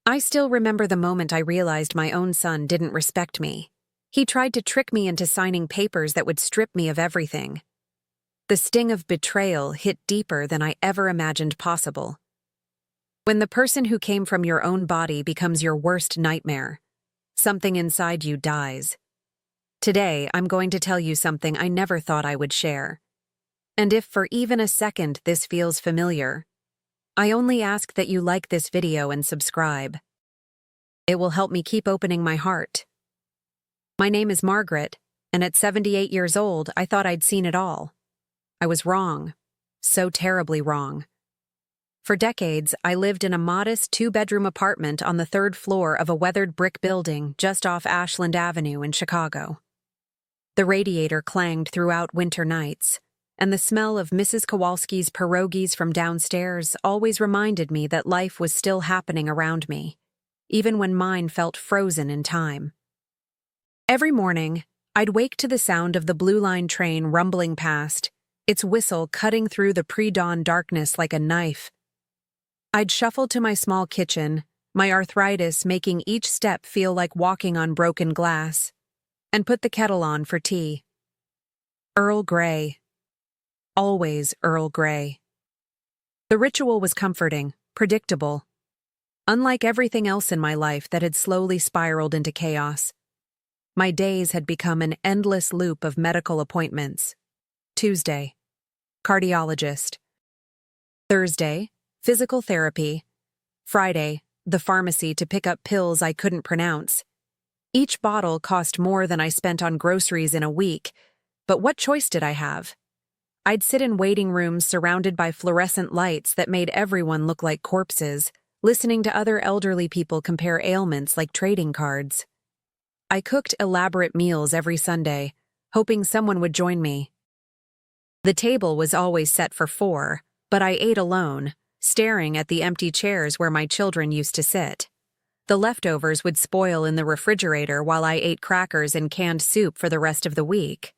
I still remember the moment I realized my own son didn't respect me. He tried to trick me into signing papers that would strip me of everything. The sting of betrayal hit deeper than I ever imagined possible. When the person who came from your own body becomes your worst nightmare, something inside you dies. Today, I'm going to tell you something I never thought I would share. And if for even a second this feels familiar, I only ask that you like this video and subscribe. It will help me keep opening my heart. My name is Margaret, and at 78 years old, I thought I'd seen it all. I was wrong. So terribly wrong. For decades, I lived in a modest 2-bedroom apartment on the 3rd floor of a weathered brick building just off Ashland Avenue in Chicago. The radiator clanged throughout winter nights, and the smell of Mrs. Kowalski's pierogies from downstairs always reminded me that life was still happening around me, even when mine felt frozen in time. Every morning, I'd wake to the sound of the Blue Line train rumbling past, its whistle cutting through the pre-dawn darkness like a knife. I'd shuffle to my small kitchen, my arthritis making each step feel like walking on broken glass, and put the kettle on for tea. Earl Grey. Always Earl Grey. The ritual was comforting, predictable. Unlike everything else in my life that had slowly spiraled into chaos, my days had become an endless loop of medical appointments. Tuesday, cardiologist. Thursday, physical therapy. Friday, the pharmacy to pick up pills I couldn't pronounce. Each bottle cost more than I spent on groceries in a week, but what choice did I have? I'd sit in waiting rooms surrounded by fluorescent lights that made everyone look like corpses, listening to other elderly people compare ailments like trading cards. I cooked elaborate meals every Sunday, hoping someone would join me. The table was always set for 4, but I ate alone, staring at the empty chairs where my children used to sit. The leftovers would spoil in the refrigerator while I ate crackers and canned soup for the rest of the week.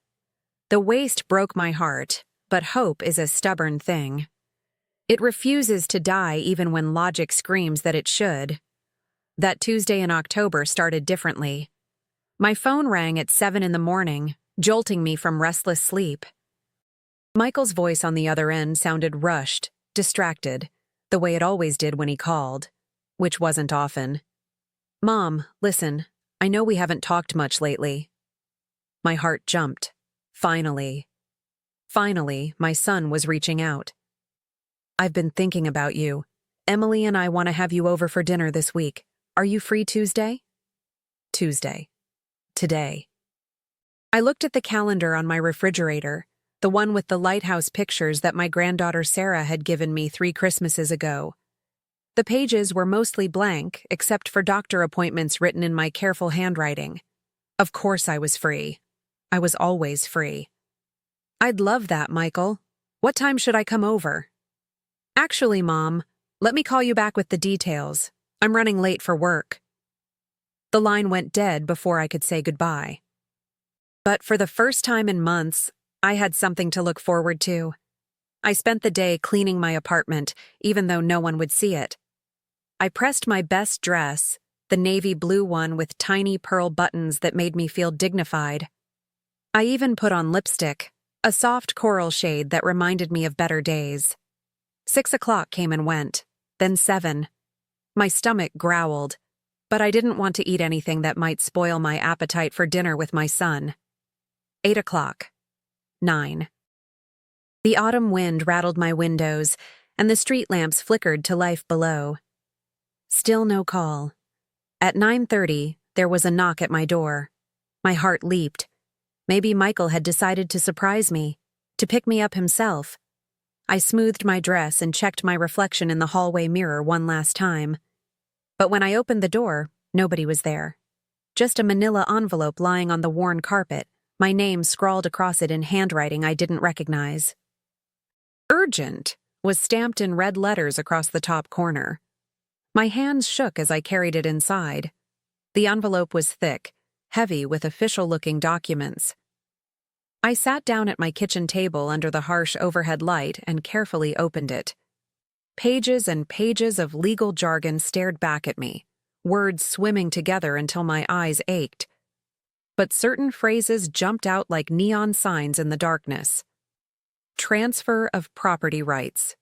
The waste broke my heart, but hope is a stubborn thing. It refuses to die even when logic screams that it should. That Tuesday in October started differently. My phone rang at 7 in the morning, jolting me from restless sleep. Michael's voice on the other end sounded rushed, distracted, the way it always did when he called, which wasn't often. "Mom, listen, I know we haven't talked much lately." My heart jumped. Finally. Finally, my son was reaching out. "I've been thinking about you. Emily and I want to have you over for dinner this week. Are you free Tuesday?" Tuesday. Today. I looked at the calendar on my refrigerator, the one with the lighthouse pictures that my granddaughter Sarah had given me 3 Christmases ago. The pages were mostly blank, except for doctor appointments written in my careful handwriting. Of course I was free. I was always free. "I'd love that, Michael. What time should I come over?" "Actually, Mom, let me call you back with the details. I'm running late for work." The line went dead before I could say goodbye. But for the first time in months, I had something to look forward to. I spent the day cleaning my apartment, even though no one would see it. I pressed my best dress, the navy blue one with tiny pearl buttons that made me feel dignified. I even put on lipstick, a soft coral shade that reminded me of better days. 6 o'clock came and went, then 7. My stomach growled, but I didn't want to eat anything that might spoil my appetite for dinner with my son. 8 o'clock. 9. The autumn wind rattled my windows, and the street lamps flickered to life below. Still no call. At 9:30, there was a knock at my door. My heart leaped. Maybe Michael had decided to surprise me, to pick me up himself. I smoothed my dress and checked my reflection in the hallway mirror one last time. But when I opened the door, nobody was there. Just a manila envelope lying on the worn carpet, my name scrawled across it in handwriting I didn't recognize. "Urgent" was stamped in red letters across the top corner. My hands shook as I carried it inside. The envelope was thick, heavy with official-looking documents. I sat down at my kitchen table under the harsh overhead light and carefully opened it. Pages and pages of legal jargon stared back at me, words swimming together until my eyes ached. But certain phrases jumped out like neon signs in the darkness. Transfer of property rights.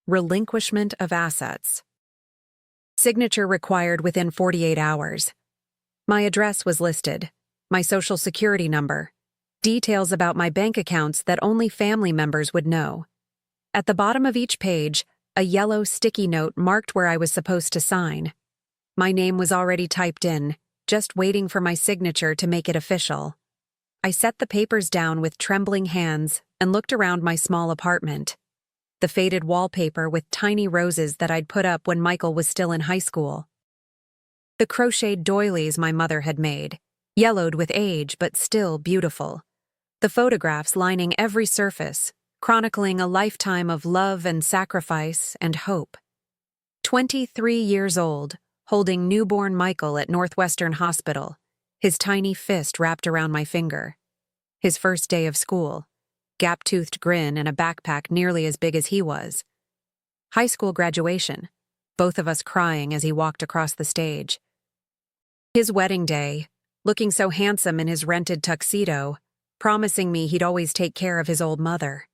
Relinquishment of assets. Signature required within 48 hours. My address was listed, my social security number, details about my bank accounts that only family members would know. At the bottom of each page, a yellow sticky note marked where I was supposed to sign. My name was already typed in, just waiting for my signature to make it official. I set the papers down with trembling hands and looked around my small apartment. The faded wallpaper with tiny roses that I'd put up when Michael was still in high school. The crocheted doilies my mother had made, yellowed with age but still beautiful. The photographs lining every surface, chronicling a lifetime of love and sacrifice and hope. 23 years old, holding newborn Michael at Northwestern Hospital, his tiny fist wrapped around my finger. His first day of school, gap-toothed grin and a backpack nearly as big as he was. High school graduation, both of us crying as he walked across the stage. His wedding day, looking so handsome in his rented tuxedo, promising me he'd always take care of his old mother.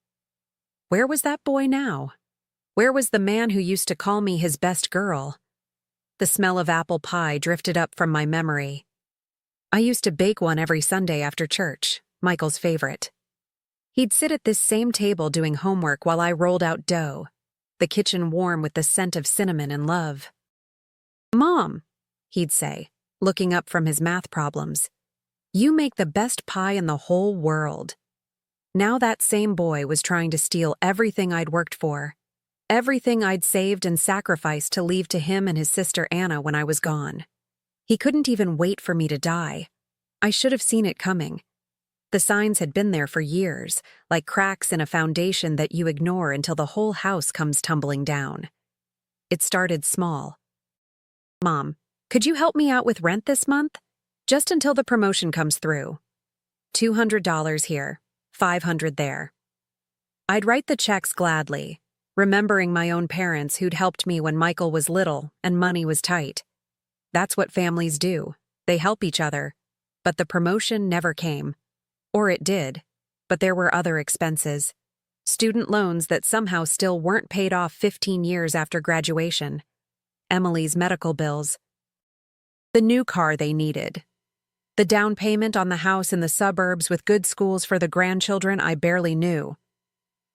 Where was that boy now? Where was the man who used to call me his best girl? The smell of apple pie drifted up from my memory. I used to bake one every Sunday after church, Michael's favorite. He'd sit at this same table doing homework while I rolled out dough, the kitchen warm with the scent of cinnamon and love. "Mom," he'd say, looking up from his math problems, "you make the best pie in the whole world." Now that same boy was trying to steal everything I'd worked for, everything I'd saved and sacrificed to leave to him and his sister Anna when I was gone. He couldn't even wait for me to die. I should have seen it coming. The signs had been there for years, like cracks in a foundation that you ignore until the whole house comes tumbling down. It started small. "Mom, could you help me out with rent this month? Just until the promotion comes through. $200 here, $500 there." I'd write the checks gladly, remembering my own parents who'd helped me when Michael was little and money was tight. That's what families do. They help each other. But the promotion never came. Or it did, but there were other expenses. Student loans that somehow still weren't paid off 15 years after graduation. Emily's medical bills. The new car they needed. The down payment on the house in the suburbs with good schools for the grandchildren I barely knew.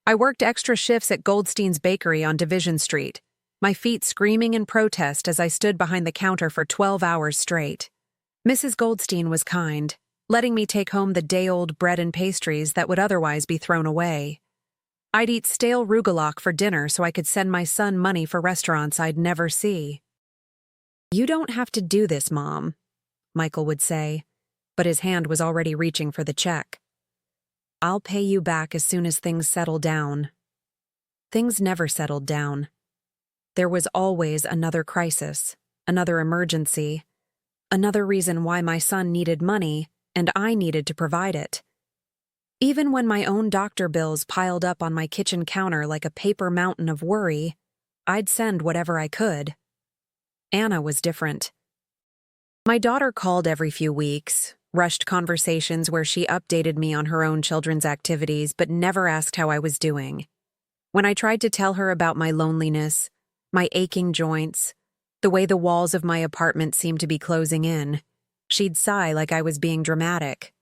I worked extra shifts at Goldstein's Bakery on Division Street, my feet screaming in protest as I stood behind the counter for 12 hours straight. Mrs. Goldstein was kind, letting me take home the day-old bread and pastries that would otherwise be thrown away. I'd eat stale rugelach for dinner so I could send my son money for restaurants I'd never see. "You don't have to do this, Mom," Michael would say, but his hand was already reaching for the check. "I'll pay you back as soon as things settle down." Things never settled down. There was always another crisis, another emergency, another reason why my son needed money and I needed to provide it. Even when my own doctor bills piled up on my kitchen counter like a paper mountain of worry, I'd send whatever I could. Anna was different. My daughter called every few weeks, rushed conversations where she updated me on her own children's activities but never asked how I was doing. When I tried to tell her about my loneliness, my aching joints, the way the walls of my apartment seemed to be closing in, she'd sigh like I was being dramatic.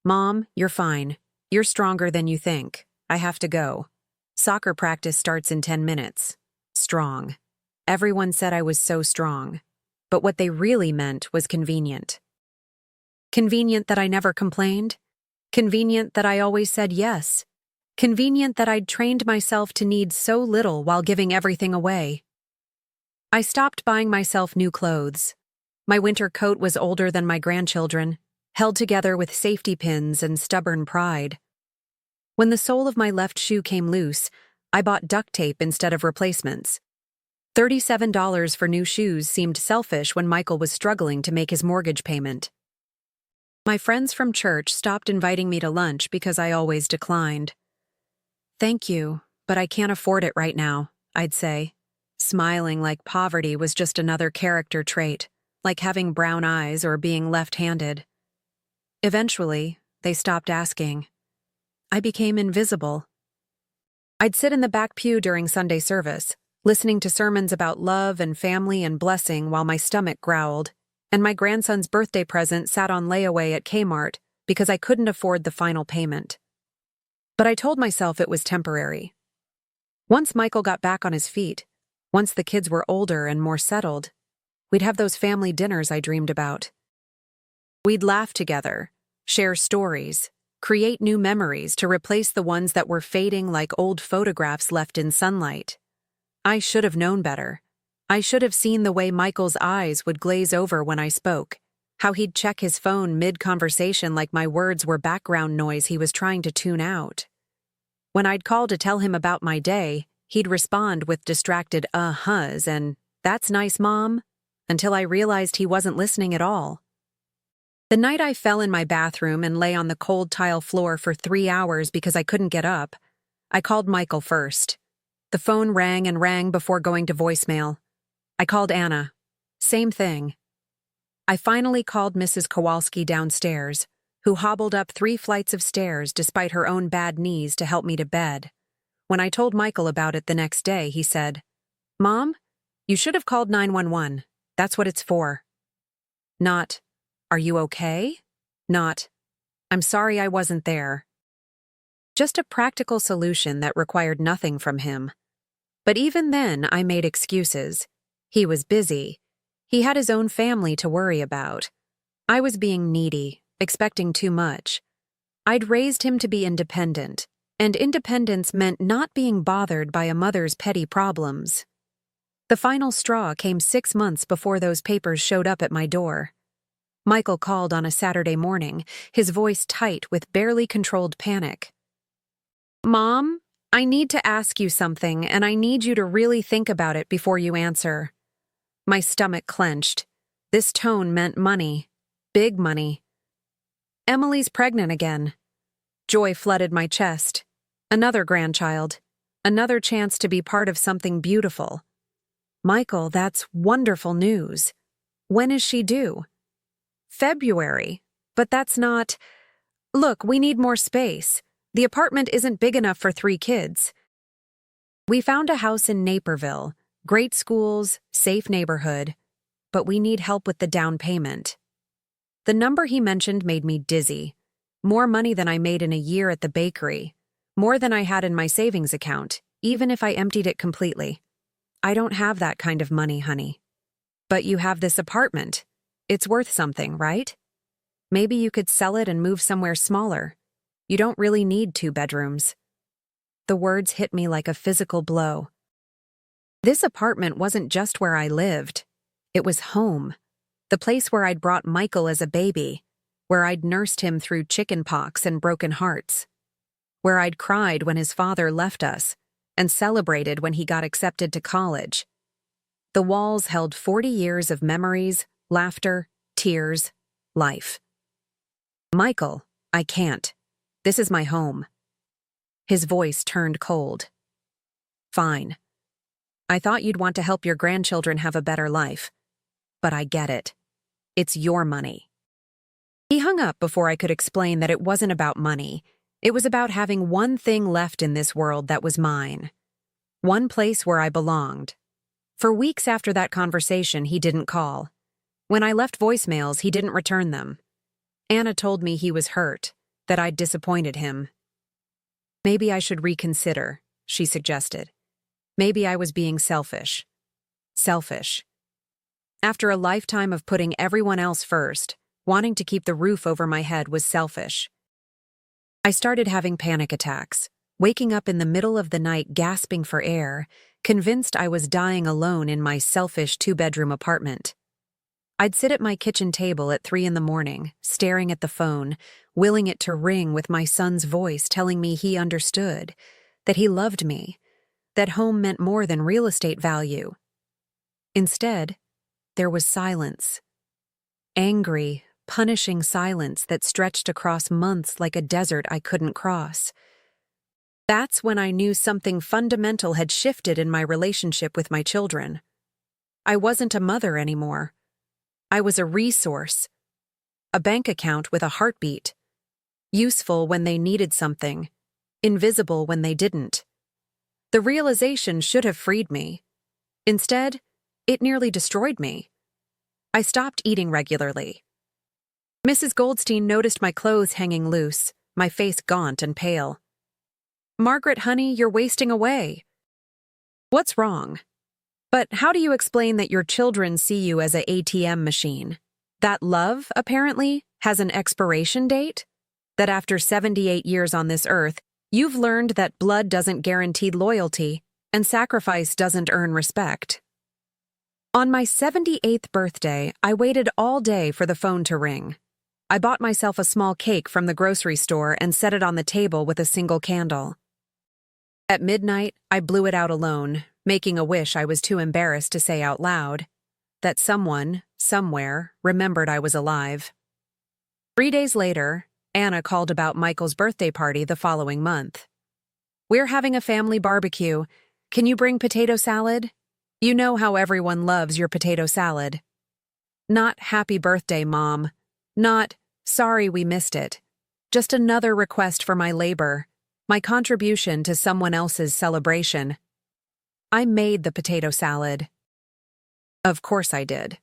"Mom, you're fine. You're stronger than you think. I have to go. Soccer practice starts in 10 minutes. Strong." Everyone said I was so strong, but what they really meant was convenient. Convenient that I never complained. Convenient that I always said yes. Convenient that I'd trained myself to need so little while giving everything away. I stopped buying myself new clothes. My winter coat was older than my grandchildren, held together with safety pins and stubborn pride. When the sole of my left shoe came loose, I bought duct tape instead of replacements. $37 for new shoes seemed selfish when Michael was struggling to make his mortgage payment. My friends from church stopped inviting me to lunch because I always declined. "Thank you, but I can't afford it right now," I'd say, smiling like poverty was just another character trait. like having brown eyes or being left-handed. Eventually, they stopped asking. I became invisible. I'd sit in the back pew during Sunday service, listening to sermons about love and family and blessing while my stomach growled, and my grandson's birthday present sat on layaway at Kmart because I couldn't afford the final payment. But I told myself it was temporary. Once Michael got back on his feet, once the kids were older and more settled, we'd have those family dinners I dreamed about. We'd laugh together, share stories, create new memories to replace the ones that were fading like old photographs left in sunlight. I should have known better. I should have seen the way Michael's eyes would glaze over when I spoke, how he'd check his phone mid-conversation like my words were background noise he was trying to tune out. When I'd call to tell him about my day, he'd respond with distracted uh-huhs and, "That's nice, Mom," until I realized he wasn't listening at all. The night I fell in my bathroom and lay on the cold tile floor for 3 hours because I couldn't get up, I called Michael first. The phone rang and rang before going to voicemail. I called Anna. Same thing. I finally called Mrs. Kowalski downstairs, who hobbled up 3 flights of stairs despite her own bad knees to help me to bed. When I told Michael about it the next day, he said, "Mom, you should have called 911. That's what it's for." Not, "Are you okay?" Not, "I'm sorry I wasn't there." Just a practical solution that required nothing from him. But even then, I made excuses. He was busy. He had his own family to worry about. I was being needy, expecting too much. I'd raised him to be independent, and independence meant not being bothered by a mother's petty problems. The final straw came 6 months before those papers showed up at my door. Michael called on a Saturday morning, his voice tight with barely controlled panic. "Mom, I need to ask you something, and I need you to really think about it before you answer." My stomach clenched. This tone meant money. Big money. Emily's pregnant again. Joy flooded my chest. Another grandchild. Another chance to be part of something beautiful. "Michael, that's wonderful news. When is she due?" "February. But that's not... Look, we need more space. The apartment isn't big enough for 3 kids. We found a house in Naperville. Great schools, safe neighborhood. But we need help with the down payment." The number he mentioned made me dizzy. More money than I made in a year at the bakery. More than I had in my savings account, even if I emptied it completely. "I don't have that kind of money, honey." "But you have this apartment. It's worth something, right? Maybe you could sell it and move somewhere smaller. You don't really need 2 bedrooms." The words hit me like a physical blow. This apartment wasn't just where I lived. It was home. The place where I'd brought Michael as a baby, where I'd nursed him through chicken pox and broken hearts, where I'd cried when his father left us and celebrated when he got accepted to college. The walls held 40 years of memories, laughter, tears, life. "Michael, I can't. This is my home." His voice turned cold. "Fine. I thought you'd want to help your grandchildren have a better life. But I get it. It's your money." He hung up before I could explain that it wasn't about money. It was about having one thing left in this world that was mine. One place where I belonged. For weeks after that conversation, he didn't call. When I left voicemails, he didn't return them. Anna told me he was hurt, that I'd disappointed him. "Maybe I should reconsider," she suggested. "Maybe I was being selfish." Selfish. After a lifetime of putting everyone else first, wanting to keep the roof over my head was selfish. I started having panic attacks, waking up in the middle of the night gasping for air, convinced I was dying alone in my selfish 2-bedroom apartment. I'd sit at my kitchen table at 3 in the morning, staring at the phone, willing it to ring with my son's voice telling me he understood, that he loved me, that home meant more than real estate value. Instead, there was silence. Angry, punishing silence that stretched across months like a desert I couldn't cross. That's when I knew something fundamental had shifted in my relationship with my children. I wasn't a mother anymore. I was a resource, a bank account with a heartbeat, useful when they needed something, invisible when they didn't. The realization should have freed me. Instead, it nearly destroyed me. I stopped eating regularly. Mrs. Goldstein noticed my clothes hanging loose, my face gaunt and pale. "Margaret, honey, you're wasting away." "What's wrong?" "But how do you explain that your children see you as a ATM machine? That love, apparently, has an expiration date? That after 78 years on this earth, you've learned that blood doesn't guarantee loyalty and sacrifice doesn't earn respect?" On my 78th birthday, I waited all day for the phone to ring. I bought myself a small cake from the grocery store and set it on the table with a single candle. At midnight, I blew it out alone, making a wish I was too embarrassed to say out loud, that someone, somewhere, remembered I was alive. 3 days later, Anna called about Michael's birthday party the following month. "We're having a family barbecue. Can you bring potato salad? You know how everyone loves your potato salad." Not "Happy birthday, Mom." Not "Sorry we missed it." Just another request for my labor, my contribution to someone else's celebration. I made the potato salad. Of course I did.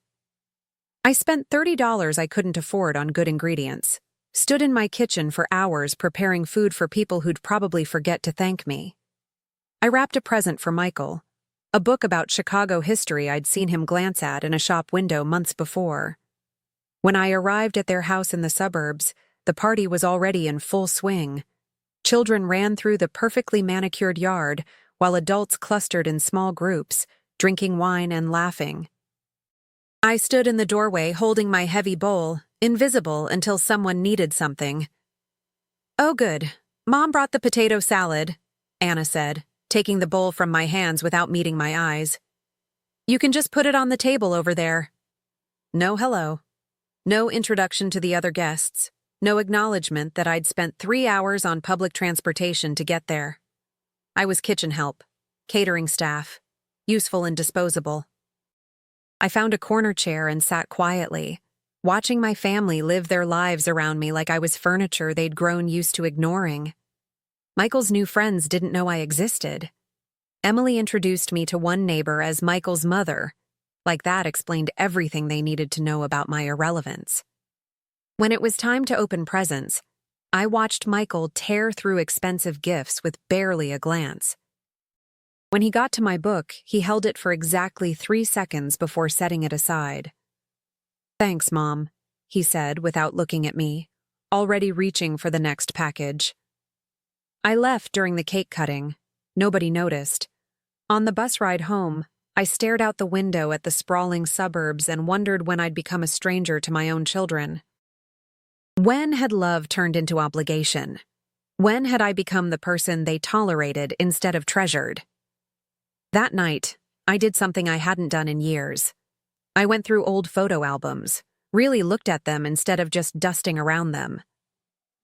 I spent $30 I couldn't afford on good ingredients, stood in my kitchen for hours preparing food for people who'd probably forget to thank me. I wrapped a present for Michael, a book about Chicago history I'd seen him glance at in a shop window months before. When I arrived at their house in the suburbs, the party was already in full swing. Children ran through the perfectly manicured yard, while adults clustered in small groups, drinking wine and laughing. I stood in the doorway holding my heavy bowl, invisible until someone needed something. "Oh good, Mom brought the potato salad," Anna said, taking the bowl from my hands without meeting my eyes. "You can just put it on the table over there." No hello. No introduction to the other guests. No acknowledgement that I'd spent 3 hours on public transportation to get there. I was kitchen help, catering staff, useful and disposable. I found a corner chair and sat quietly, watching my family live their lives around me like I was furniture they'd grown used to ignoring. Michael's new friends didn't know I existed. Emily introduced me to one neighbor as Michael's mother. Like that explained everything they needed to know about my irrelevance. When it was time to open presents, I watched Michael tear through expensive gifts with barely a glance. When he got to my book, he held it for exactly 3 seconds before setting it aside. "Thanks, Mom," he said without looking at me, already reaching for the next package. I left during the cake cutting. Nobody noticed. On the bus ride home, I stared out the window at the sprawling suburbs and wondered when I'd become a stranger to my own children. When had love turned into obligation? When had I become the person they tolerated instead of treasured? That night, I did something I hadn't done in years. I went through old photo albums, really looked at them instead of just dusting around them.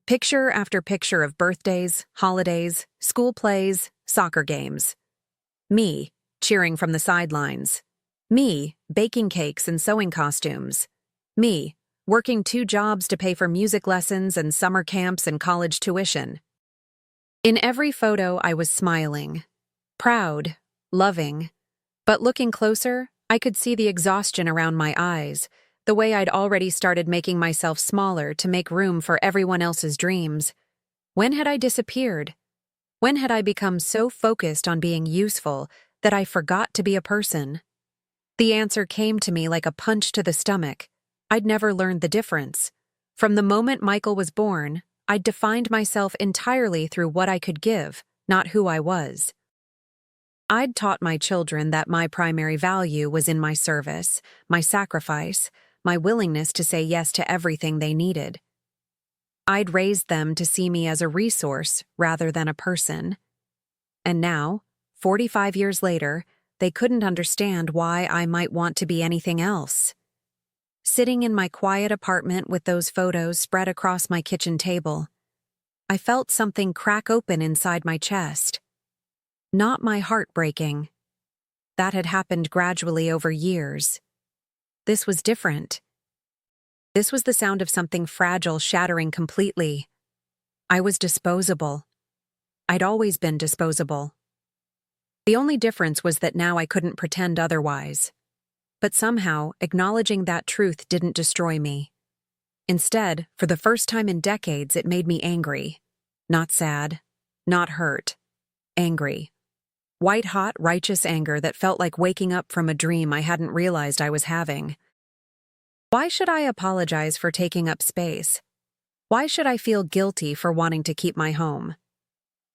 Picture after picture of birthdays, holidays, school plays, soccer games. Me, cheering from the sidelines. Me, baking cakes and sewing costumes. Me, working 2 jobs to pay for music lessons and summer camps and college tuition. In every photo, I was smiling, proud, loving. But looking closer, I could see the exhaustion around my eyes, the way I'd already started making myself smaller to make room for everyone else's dreams. When had I disappeared? When had I become so focused on being useful that I forgot to be a person? The answer came to me like a punch to the stomach. I'd never learned the difference. From the moment Michael was born, I'd defined myself entirely through what I could give, not who I was. I'd taught my children that my primary value was in my service, my sacrifice, my willingness to say yes to everything they needed. I'd raised them to see me as a resource rather than a person. And now, 45 years later, they couldn't understand why I might want to be anything else. Sitting in my quiet apartment with those photos spread across my kitchen table, I felt something crack open inside my chest. Not my heart breaking. That had happened gradually over years. This was different. This was the sound of something fragile shattering completely. I was disposable. I'd always been disposable. The only difference was that now I couldn't pretend otherwise. But somehow, acknowledging that truth didn't destroy me. Instead, for the first time in decades, it made me angry. Not sad, not hurt. Angry. White-hot, righteous anger that felt like waking up from a dream I hadn't realized I was having. Why should I apologize for taking up space? Why should I feel guilty for wanting to keep my home?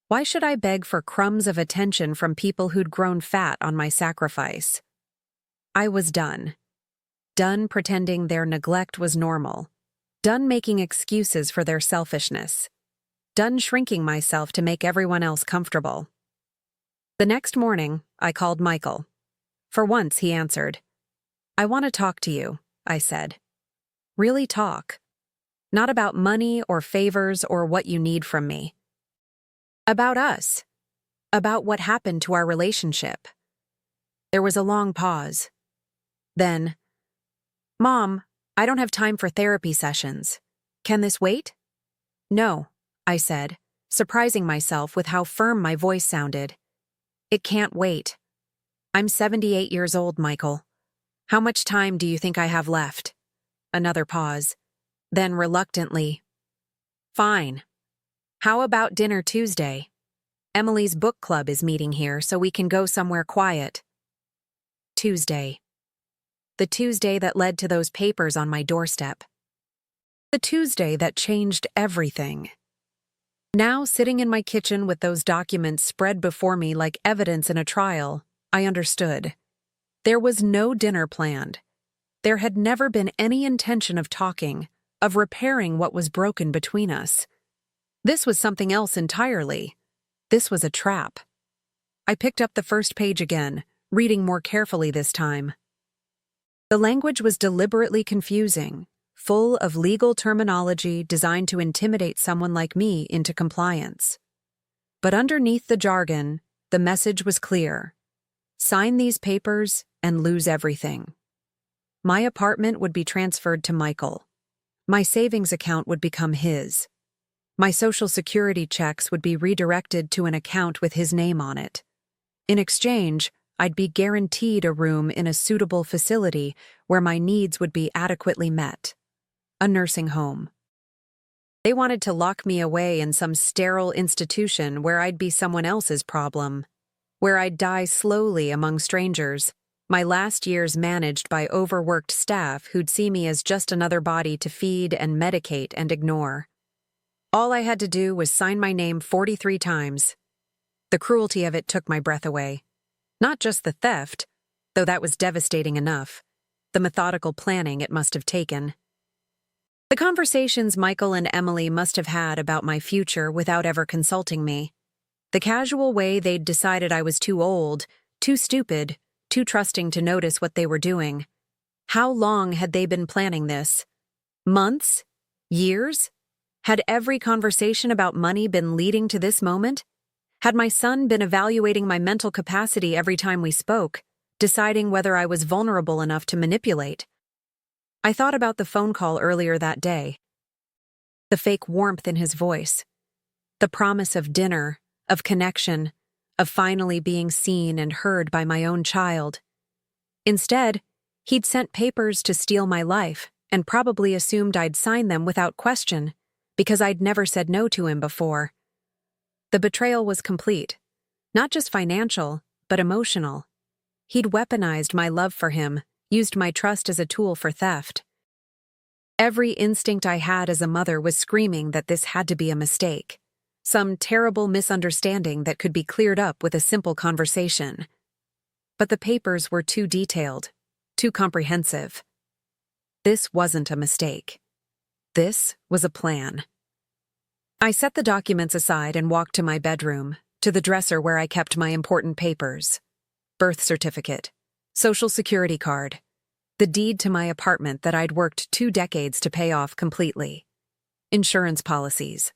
Why should I beg for crumbs of attention from people who'd grown fat on my sacrifice? I was done. Done pretending their neglect was normal. Done making excuses for their selfishness. Done shrinking myself to make everyone else comfortable. The next morning, I called Michael. For once, he answered. "I want to talk to you," I said. "Really talk. Not about money or favors or what you need from me. About us. About what happened to our relationship." There was a long pause. Then, "Mom, I don't have time for therapy sessions. Can this wait?" "No," I said, surprising myself with how firm my voice sounded. "It can't wait. I'm 78 years old, Michael. How much time do you think I have left?" Another pause. Then reluctantly, "Fine. How about dinner Tuesday? Emily's book club is meeting here, so we can go somewhere quiet." Tuesday. The Tuesday that led to those papers on my doorstep. The Tuesday that changed everything. Now, sitting in my kitchen with those documents spread before me like evidence in a trial, I understood. There was no dinner planned. There had never been any intention of talking, of repairing what was broken between us. This was something else entirely. This was a trap. I picked up the first page again, reading more carefully this time. The language was deliberately confusing, full of legal terminology designed to intimidate someone like me into compliance. But underneath the jargon, the message was clear. Sign these papers and lose everything. My apartment would be transferred to Michael. My savings account would become his. My Social Security checks would be redirected to an account with his name on it. In exchange, I'd be guaranteed a room in a suitable facility where my needs would be adequately met. A nursing home. They wanted to lock me away in some sterile institution where I'd be someone else's problem, where I'd die slowly among strangers, my last years managed by overworked staff who'd see me as just another body to feed and medicate and ignore. All I had to do was sign my name 43 times. The cruelty of it took my breath away. Not just the theft, though that was devastating enough, the methodical planning it must have taken. The conversations Michael and Emily must have had about my future without ever consulting me. The casual way they'd decided I was too old, too stupid, too trusting to notice what they were doing. How long had they been planning this? Months? Years? Had every conversation about money been leading to this moment? Had my son been evaluating my mental capacity every time we spoke, deciding whether I was vulnerable enough to manipulate? I thought about the phone call earlier that day. The fake warmth in his voice. The promise of dinner, of connection, of finally being seen and heard by my own child. Instead, he'd sent papers to steal my life and probably assumed I'd sign them without question, because I'd never said no to him before. The betrayal was complete. Not just financial, but emotional. He'd weaponized my love for him, used my trust as a tool for theft. Every instinct I had as a mother was screaming that this had to be a mistake. Some terrible misunderstanding that could be cleared up with a simple conversation. But the papers were too detailed, too comprehensive. This wasn't a mistake. This was a plan. I set the documents aside and walked to my bedroom, to the dresser where I kept my important papers. Birth certificate, Social Security card, the deed to my apartment that I'd worked 2 decades to pay off completely, insurance policies,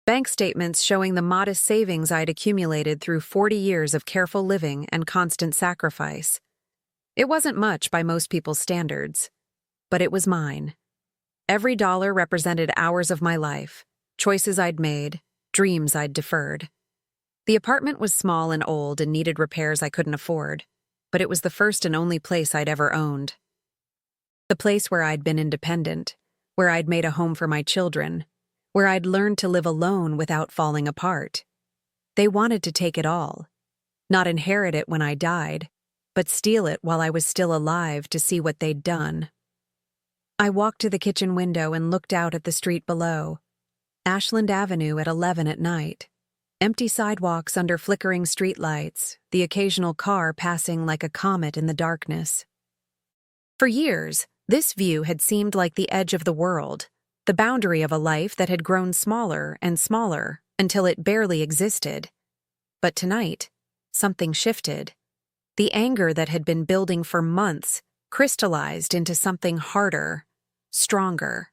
bank statements showing the modest savings I'd accumulated through 40 years of careful living and constant sacrifice. It wasn't much by most people's standards, but it was mine. Every dollar represented hours of my life, choices I'd made, dreams I'd deferred. The apartment was small and old and needed repairs I couldn't afford, but it was the first and only place I'd ever owned. The place where I'd been independent, where I'd made a home for my children, where I'd learned to live alone without falling apart. They wanted to take it all, not inherit it when I died, but steal it while I was still alive to see what they'd done. I walked to the kitchen window and looked out at the street below. Ashland Avenue at 11 at night. Empty sidewalks under flickering streetlights, the occasional car passing like a comet in the darkness. For years, this view had seemed like the edge of the world, the boundary of a life that had grown smaller and smaller until it barely existed. But tonight, something shifted. The anger that had been building for months crystallized into something harder, stronger.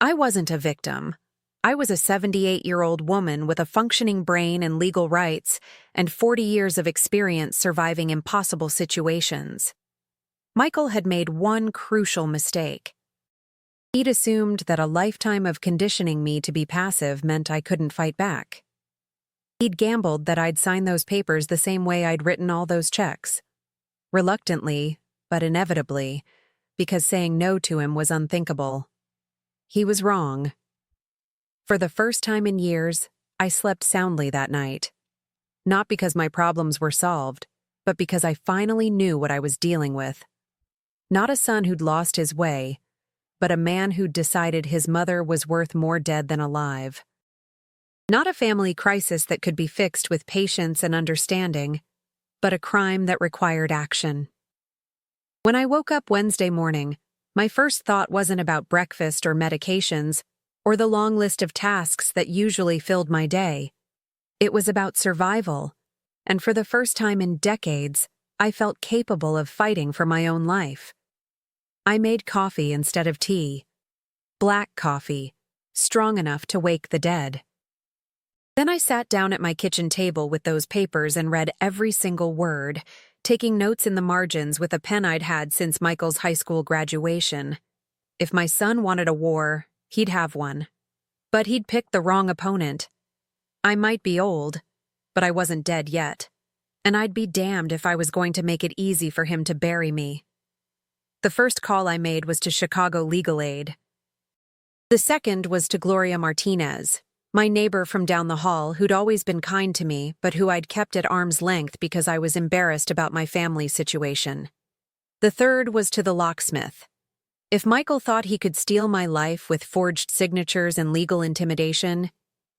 I wasn't a victim. I was a 78-year-old woman with a functioning brain and legal rights and 40 years of experience surviving impossible situations. Michael had made one crucial mistake. He'd assumed that a lifetime of conditioning me to be passive meant I couldn't fight back. He'd gambled that I'd sign those papers the same way I'd written all those checks. Reluctantly, but inevitably, because saying no to him was unthinkable. He was wrong. For the first time in years, I slept soundly that night. Not because my problems were solved, but because I finally knew what I was dealing with. Not a son who'd lost his way, but a man who'd decided his mother was worth more dead than alive. Not a family crisis that could be fixed with patience and understanding, but a crime that required action. When I woke up Wednesday morning, my first thought wasn't about breakfast or medications, or the long list of tasks that usually filled my day. It was about survival, and for the first time in decades, I felt capable of fighting for my own life. I made coffee instead of tea. Black coffee, strong enough to wake the dead. Then I sat down at my kitchen table with those papers and read every single word, taking notes in the margins with a pen I'd had since Michael's high school graduation. If my son wanted a war, he'd have one. But he'd picked the wrong opponent. I might be old, but I wasn't dead yet. And I'd be damned if I was going to make it easy for him to bury me. The first call I made was to Chicago Legal Aid. The second was to Gloria Martinez, my neighbor from down the hall who'd always been kind to me, but who I'd kept at arm's length because I was embarrassed about my family situation. The third was to the locksmith. If Michael thought he could steal my life with forged signatures and legal intimidation,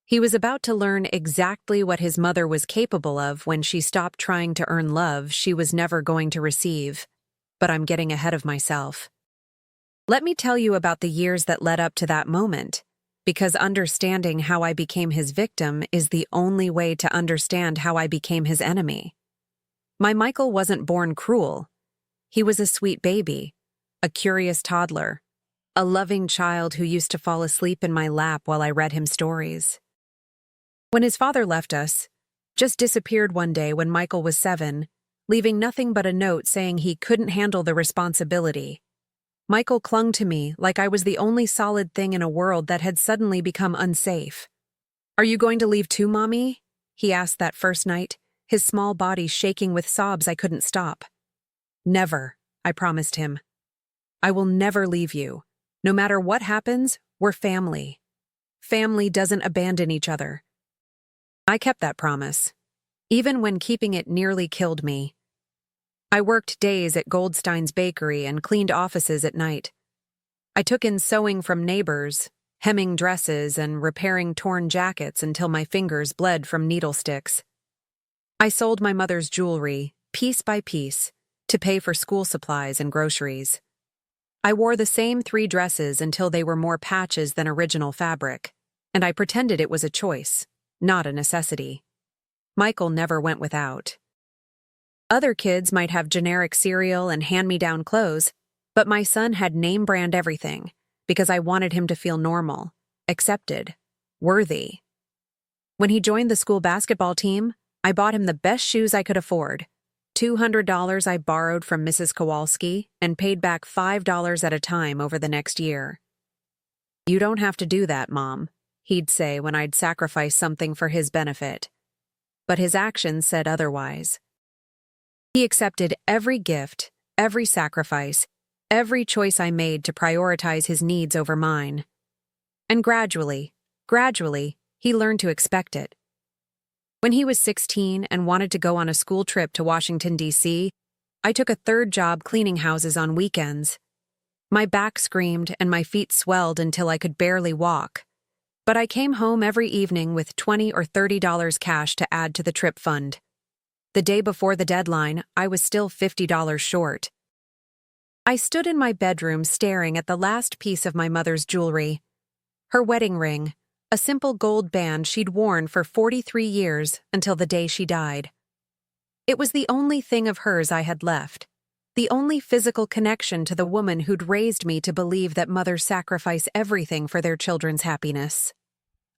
he was about to learn exactly what his mother was capable of when she stopped trying to earn love she was never going to receive. But I'm getting ahead of myself. Let me tell you about the years that led up to that moment, because understanding how I became his victim is the only way to understand how I became his enemy. My Michael wasn't born cruel. He was a sweet baby, a curious toddler, a loving child who used to fall asleep in my lap while I read him stories. When his father left us, just disappeared one day when Michael was 7, leaving nothing but a note saying he couldn't handle the responsibility, Michael clung to me like I was the only solid thing in a world that had suddenly become unsafe. "Are you going to leave too, Mommy?" he asked that first night, his small body shaking with sobs I couldn't stop. "Never," I promised him. "I will never leave you. No matter what happens, we're family. Family doesn't abandon each other." I kept that promise, even when keeping it nearly killed me. I worked days at Goldstein's bakery and cleaned offices at night. I took in sewing from neighbors, hemming dresses and repairing torn jackets until my fingers bled from needle sticks. I sold my mother's jewelry, piece by piece, to pay for school supplies and groceries. I wore the same 3 dresses until they were more patches than original fabric, and I pretended it was a choice, not a necessity. Michael never went without. Other kids might have generic cereal and hand-me-down clothes, but my son had name-brand everything because I wanted him to feel normal, accepted, worthy. When he joined the school basketball team, I bought him the best shoes I could afford. $200 I borrowed from Mrs. Kowalski and paid back $5 at a time over the next year. "You don't have to do that, Mom," he'd say when I'd sacrifice something for his benefit. But his actions said otherwise. He accepted every gift, every sacrifice, every choice I made to prioritize his needs over mine. And gradually, he learned to expect it. When he was 16 and wanted to go on a school trip to Washington, D.C., I took a third job cleaning houses on weekends. My back screamed and my feet swelled until I could barely walk. But I came home every evening with $20 or $30 cash to add to the trip fund. The day before the deadline, I was still $50 short. I stood in my bedroom staring at the last piece of my mother's jewelry. Her wedding ring, a simple gold band she'd worn for 43 years until the day she died. It was the only thing of hers I had left, the only physical connection to the woman who'd raised me to believe that mothers sacrifice everything for their children's happiness.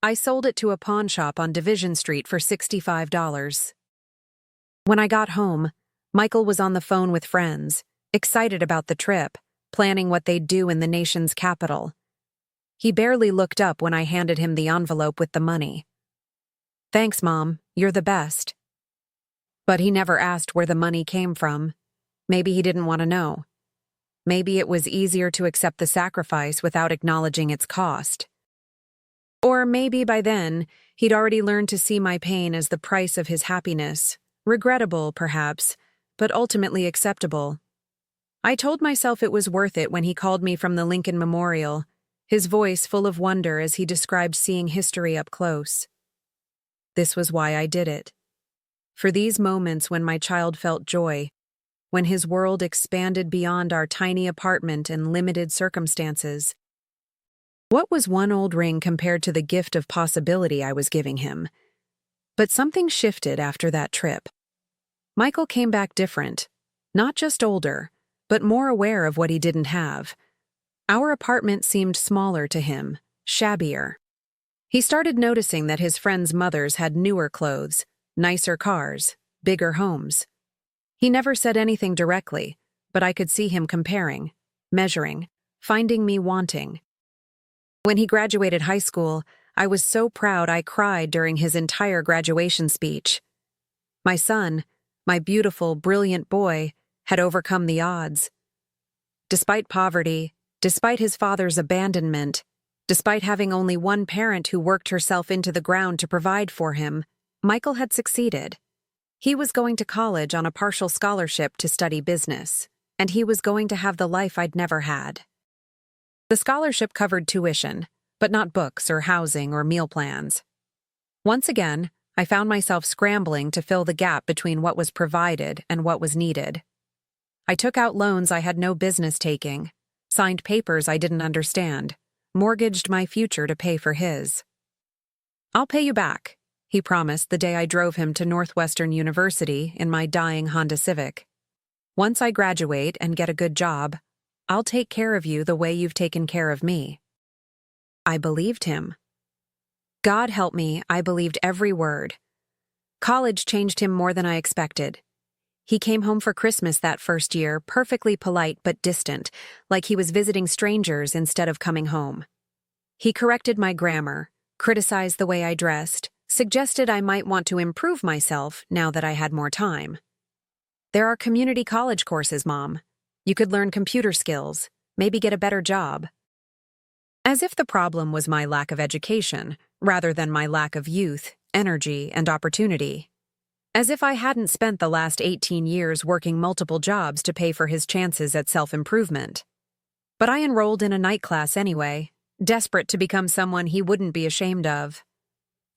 I sold it to a pawn shop on Division Street for $65. When I got home, Michael was on the phone with friends, excited about the trip, planning what they'd do in the nation's capital. He barely looked up when I handed him the envelope with the money. "Thanks, Mom, you're the best." But he never asked where the money came from. Maybe he didn't want to know. Maybe it was easier to accept the sacrifice without acknowledging its cost. Or maybe by then, he'd already learned to see my pain as the price of his happiness. Regrettable, perhaps, but ultimately acceptable. I told myself it was worth it when he called me from the Lincoln Memorial, his voice full of wonder as he described seeing history up close. This was why I did it. For these moments when my child felt joy, when his world expanded beyond our tiny apartment and limited circumstances. What was one old ring compared to the gift of possibility I was giving him? But something shifted after that trip. Michael came back different, not just older, but more aware of what he didn't have. Our apartment seemed smaller to him, shabbier. He started noticing that his friends' mothers had newer clothes, nicer cars, bigger homes. He never said anything directly, but I could see him comparing, measuring, finding me wanting. When he graduated high school, I was so proud I cried during his entire graduation speech. My son, my beautiful, brilliant boy, had overcome the odds. Despite poverty, despite his father's abandonment, despite having only one parent who worked herself into the ground to provide for him, Michael had succeeded. He was going to college on a partial scholarship to study business, and he was going to have the life I'd never had. The scholarship covered tuition, but not books or housing or meal plans. Once again, I found myself scrambling to fill the gap between what was provided and what was needed. I took out loans I had no business taking, signed papers I didn't understand, mortgaged my future to pay for his. "I'll pay you back," he promised the day I drove him to Northwestern University in my dying Honda Civic. "Once I graduate and get a good job, I'll take care of you the way you've taken care of me." I believed him. God help me, I believed every word. College changed him more than I expected. He came home for Christmas that first year, perfectly polite but distant, like he was visiting strangers instead of coming home. He corrected my grammar, criticized the way I dressed, suggested I might want to improve myself now that I had more time. "There are community college courses, Mom. You could learn computer skills, maybe get a better job." As if the problem was my lack of education, rather than my lack of youth, energy, and opportunity. As if I hadn't spent the last 18 years working multiple jobs to pay for his chances at self-improvement. But I enrolled in a night class anyway, desperate to become someone he wouldn't be ashamed of.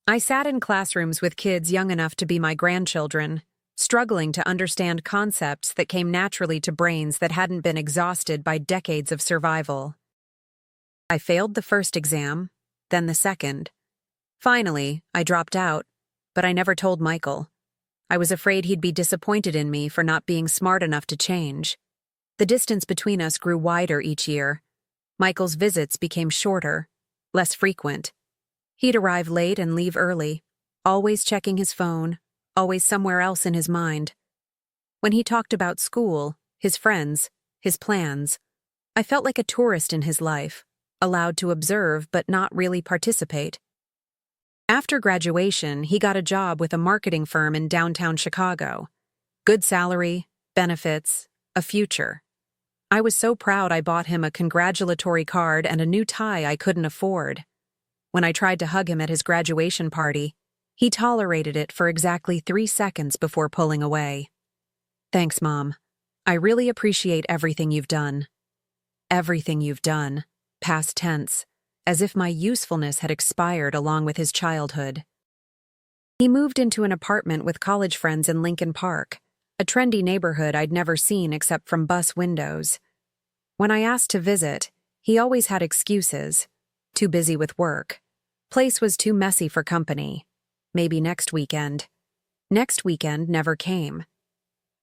I sat in classrooms with kids young enough to be my grandchildren, struggling to understand concepts that came naturally to brains that hadn't been exhausted by decades of survival. I failed the first exam, then the second. Finally, I dropped out, but I never told Michael. I was afraid he'd be disappointed in me for not being smart enough to change. The distance between us grew wider each year. Michael's visits became shorter, less frequent. He'd arrive late and leave early, always checking his phone, always somewhere else in his mind. When he talked about school, his friends, his plans, I felt like a tourist in his life, allowed to observe but not really participate. After graduation, he got a job with a marketing firm in downtown Chicago. Good salary, benefits, a future. I was so proud I bought him a congratulatory card and a new tie I couldn't afford. When I tried to hug him at his graduation party, he tolerated it for exactly 3 seconds before pulling away. Thanks, Mom. I really appreciate everything you've done. Everything you've done, past tense, as if my usefulness had expired along with his childhood. He moved into an apartment with college friends in Lincoln Park, a trendy neighborhood I'd never seen except from bus windows. When I asked to visit, he always had excuses. Too busy with work. Place was too messy for company. Maybe next weekend. Next weekend never came.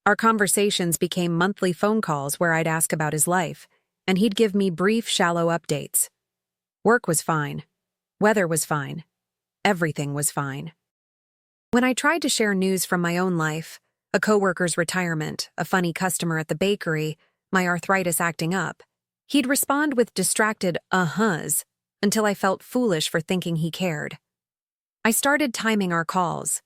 Our conversations became monthly phone calls where I'd ask about his life, and he'd give me brief, shallow updates. Work was fine. Weather was fine. Everything was fine. When I tried to share news from my own life, a coworker's retirement, a funny customer at the bakery, my arthritis acting up, he'd respond with distracted uh-huhs until I felt foolish for thinking he cared. I started timing our calls.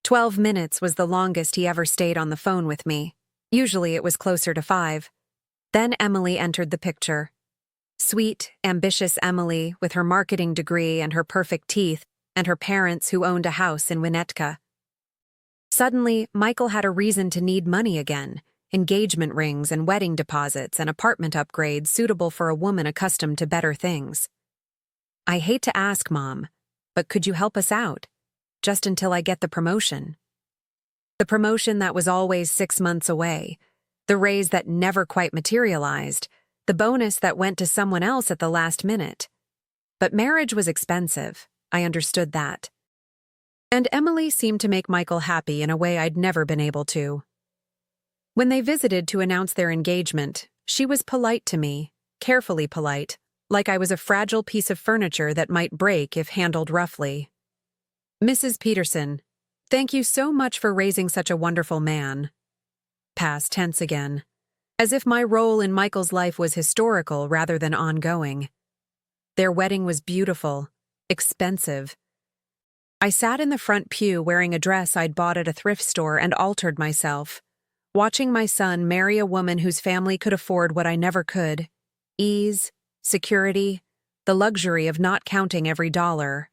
12 minutes was the longest he ever stayed on the phone with me. Usually it was closer to 5. Then Emily entered the picture. Sweet, ambitious Emily with her marketing degree and her perfect teeth and her parents who owned a house in Winnetka. Suddenly, Michael had a reason to need money again, engagement rings and wedding deposits and apartment upgrades suitable for a woman accustomed to better things. I hate to ask, Mom, but could you help us out? Just until I get the promotion. The promotion that was always 6 months away, the raise that never quite materialized, the bonus that went to someone else at the last minute. But marriage was expensive, I understood that. And Emily seemed to make Michael happy in a way I'd never been able to. When they visited to announce their engagement, she was polite to me, carefully polite, like I was a fragile piece of furniture that might break if handled roughly. Mrs. Peterson, thank you so much for raising such a wonderful man. Past tense again. As if my role in Michael's life was historical rather than ongoing. Their wedding was beautiful, expensive. I sat in the front pew wearing a dress I'd bought at a thrift store and altered myself, watching my son marry a woman whose family could afford what I never could: ease, security, the luxury of not counting every dollar.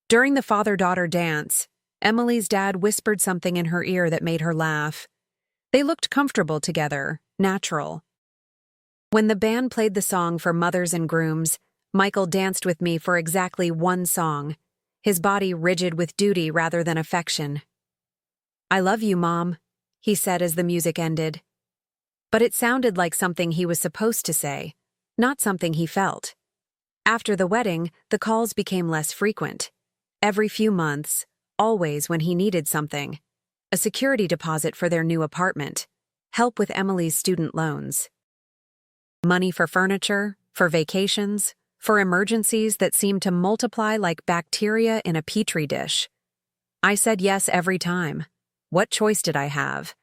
During the father-daughter dance, Emily's dad whispered something in her ear that made her laugh. They looked comfortable together, natural. When the band played the song for mothers and grooms, Michael danced with me for exactly 1 song, his body rigid with duty rather than affection. I love you, Mom, he said as the music ended. But it sounded like something he was supposed to say, not something he felt. After the wedding, the calls became less frequent. Every few months, always when he needed something. A security deposit for their new apartment, help with Emily's student loans. Money for furniture, for vacations, for emergencies that seemed to multiply like bacteria in a petri dish. I said yes every time. What choice did I have?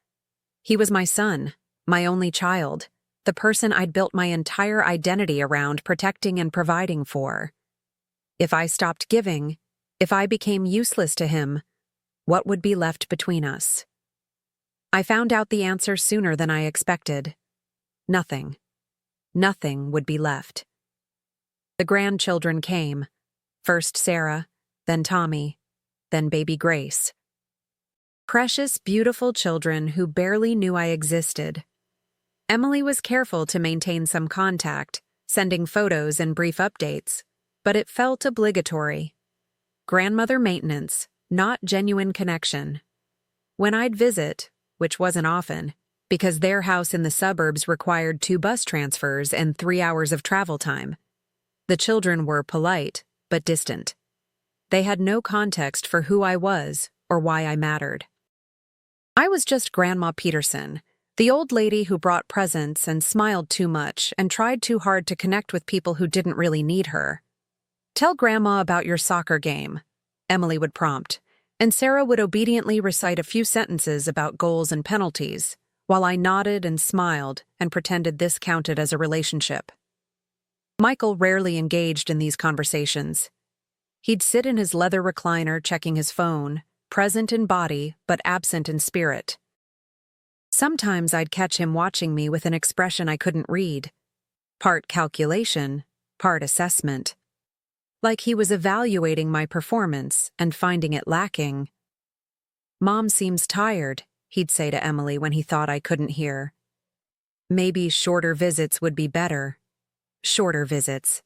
He was my son, my only child, the person I'd built my entire identity around protecting and providing for. If I stopped giving, if I became useless to him, what would be left between us? I found out the answer sooner than I expected. Nothing. Nothing would be left. The grandchildren came. First Sarah, then Tommy, then baby Grace. Precious, beautiful children who barely knew I existed. Emily was careful to maintain some contact, sending photos and brief updates, but it felt obligatory. Grandmother maintenance, not genuine connection. When I'd visit, which wasn't often, because their house in the suburbs required 2 bus transfers and 3 hours of travel time, the children were polite, but distant. They had no context for who I was or why I mattered. I was just Grandma Peterson, the old lady who brought presents and smiled too much and tried too hard to connect with people who didn't really need her. Tell Grandma about your soccer game, Emily would prompt, and Sarah would obediently recite a few sentences about goals and penalties, while I nodded and smiled and pretended this counted as a relationship. Michael rarely engaged in these conversations. He'd sit in his leather recliner checking his phone, present in body but absent in spirit. Sometimes I'd catch him watching me with an expression I couldn't read, part calculation, part assessment. Like he was evaluating my performance and finding it lacking. "Mom seems tired," he'd say to Emily when he thought I couldn't hear. Maybe shorter visits would be better. Shorter visits.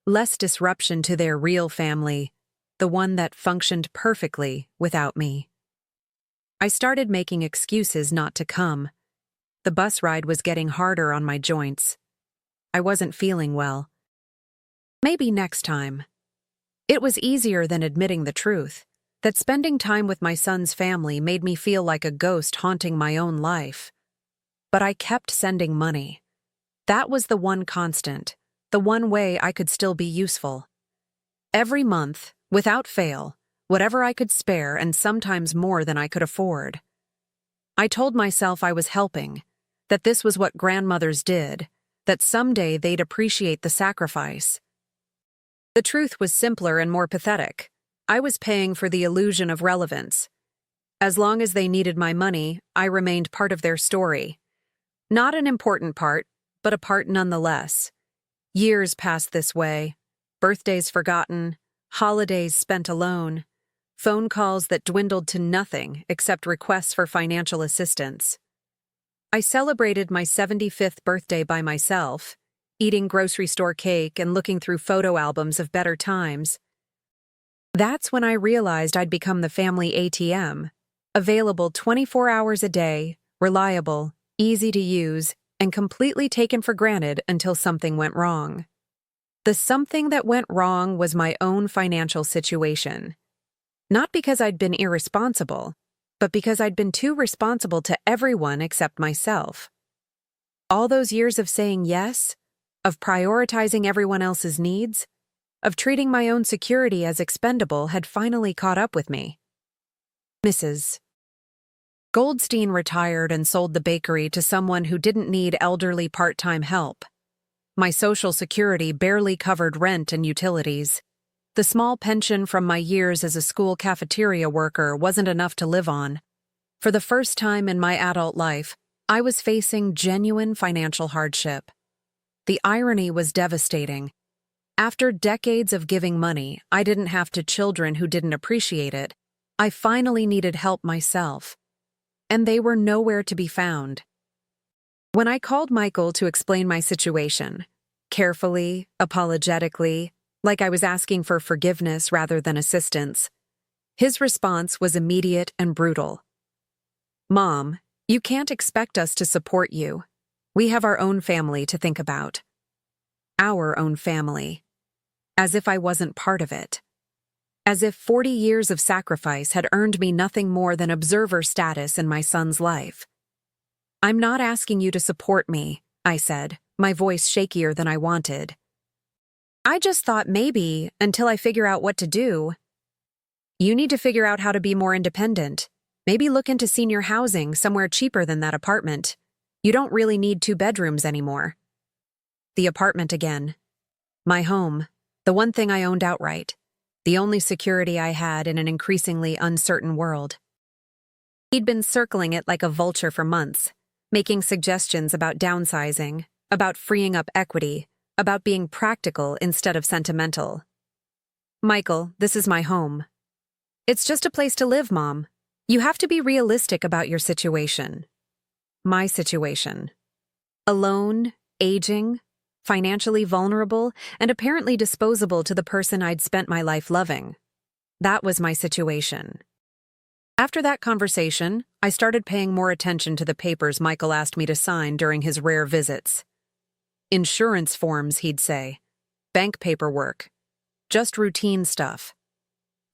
Less disruption to their real family, the one that functioned perfectly without me. I started making excuses not to come. The bus ride was getting harder on my joints. I wasn't feeling well. Maybe next time. It was easier than admitting the truth, that spending time with my son's family made me feel like a ghost haunting my own life. But I kept sending money. That was the one constant, the one way I could still be useful. Every month, without fail, whatever I could spare and sometimes more than I could afford. I told myself I was helping, that this was what grandmothers did, that someday they'd appreciate the sacrifice. The truth was simpler and more pathetic. I was paying for the illusion of relevance. As long as they needed my money, I remained part of their story. Not an important part, but a part nonetheless. Years passed this way. Birthdays forgotten, holidays spent alone, phone calls that dwindled to nothing except requests for financial assistance. I celebrated my 75th birthday by myself, eating grocery store cake and looking through photo albums of better times. That's when I realized I'd become the family ATM, available 24 hours a day, reliable, easy to use, and completely taken for granted until something went wrong. The something that went wrong was my own financial situation. Not because I'd been irresponsible, but because I'd been too responsible to everyone except myself. All those years of saying yes, of prioritizing everyone else's needs, of treating my own security as expendable had finally caught up with me. Mrs. Goldstein retired and sold the bakery to someone who didn't need elderly part-time help. My Social Security barely covered rent and utilities. The small pension from my years as a school cafeteria worker wasn't enough to live on. For the first time in my adult life, I was facing genuine financial hardship. The irony was devastating. After decades of giving money, I didn't have to children who didn't appreciate it. I finally needed help myself. And they were nowhere to be found. When I called Michael to explain my situation, carefully, apologetically, like I was asking for forgiveness rather than assistance, his response was immediate and brutal. "Mom, you can't expect us to support you. We have our own family to think about." Our own family. As if I wasn't part of it. As if 40 years of sacrifice had earned me nothing more than observer status in my son's life. "I'm not asking you to support me," I said, my voice shakier than I wanted. "I just thought maybe, until I figure out what to do." "You need to figure out how to be more independent. Maybe look into senior housing somewhere cheaper than that apartment. You don't really need 2 bedrooms anymore." The apartment again. My home, the one thing I owned outright, the only security I had in an increasingly uncertain world. He'd been circling it like a vulture for months, making suggestions about downsizing, about freeing up equity, about being practical instead of sentimental. "Michael, this is my home." "It's just a place to live, Mom. You have to be realistic about your situation." My situation. Alone, aging, financially vulnerable, and apparently disposable to the person I'd spent my life loving. That was my situation. After that conversation, I started paying more attention to the papers Michael asked me to sign during his rare visits. Insurance forms, he'd say. Bank paperwork. Just routine stuff.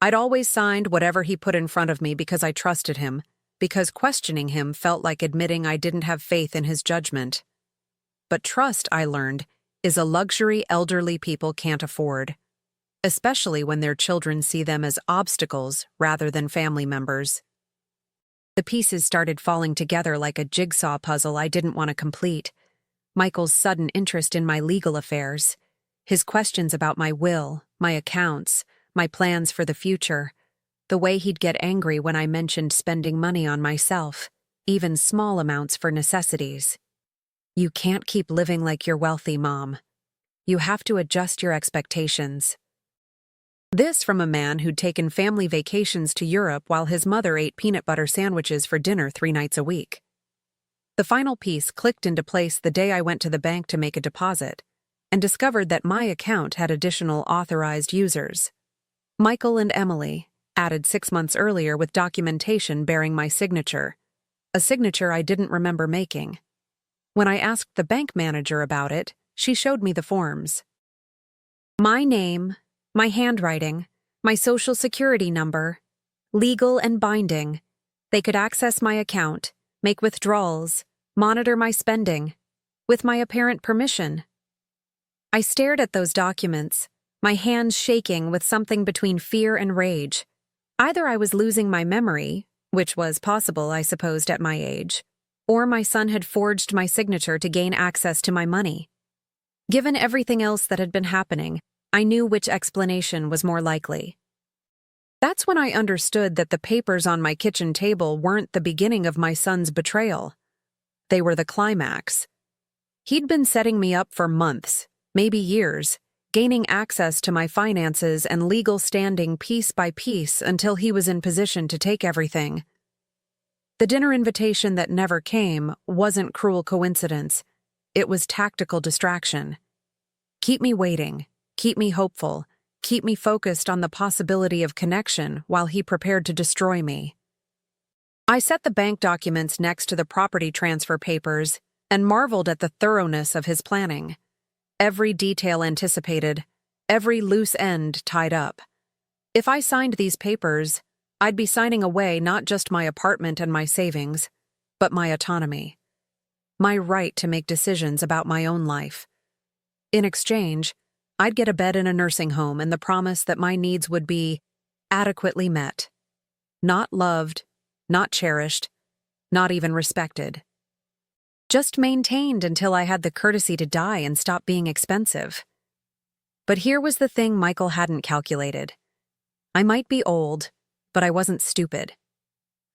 I'd always signed whatever he put in front of me because I trusted him, because questioning him felt like admitting I didn't have faith in his judgment. But trust, I learned, is a luxury elderly people can't afford, especially when their children see them as obstacles rather than family members. The pieces started falling together like a jigsaw puzzle I didn't want to complete. Michael's sudden interest in my legal affairs, His questions about my will, my accounts, my plans for the future, the way he'd get angry when I mentioned spending money on myself, even small amounts for necessities. "You can't keep living like you're wealthy, Mom. You have to adjust your expectations." This from a man who'd taken family vacations to Europe while his mother ate peanut butter sandwiches for dinner 3 nights a week. The final piece clicked into place the day I went to the bank to make a deposit and discovered that my account had additional authorized users. Michael and Emily, added 6 months earlier with documentation bearing my signature, a signature I didn't remember making. When I asked the bank manager about it, she showed me the forms. My name, my handwriting, my social security number, legal and binding. They could access my account, make withdrawals, monitor my spending, with my apparent permission. I stared at those documents, my hands shaking with something between fear and rage. Either I was losing my memory, which was possible, I supposed, at my age, or my son had forged my signature to gain access to my money. Given everything else that had been happening, I knew which explanation was more likely. That's when I understood that the papers on my kitchen table weren't the beginning of my son's betrayal. They were the climax. He'd been setting me up for months, maybe years, gaining access to my finances and legal standing piece by piece until he was in position to take everything. The dinner invitation that never came wasn't cruel coincidence. It was tactical distraction. Keep me waiting, keep me hopeful, keep me focused on the possibility of connection while he prepared to destroy me. I set the bank documents next to the property transfer papers and marveled at the thoroughness of his planning. Every detail anticipated, every loose end tied up. If I signed these papers, I'd be signing away not just my apartment and my savings, but my autonomy, my right to make decisions about my own life. In exchange, I'd get a bed in a nursing home and the promise that my needs would be adequately met. Not loved, not cherished, not even respected. Just maintained until I had the courtesy to die and stop being expensive. But here was the thing Michael hadn't calculated. I might be old, but I wasn't stupid.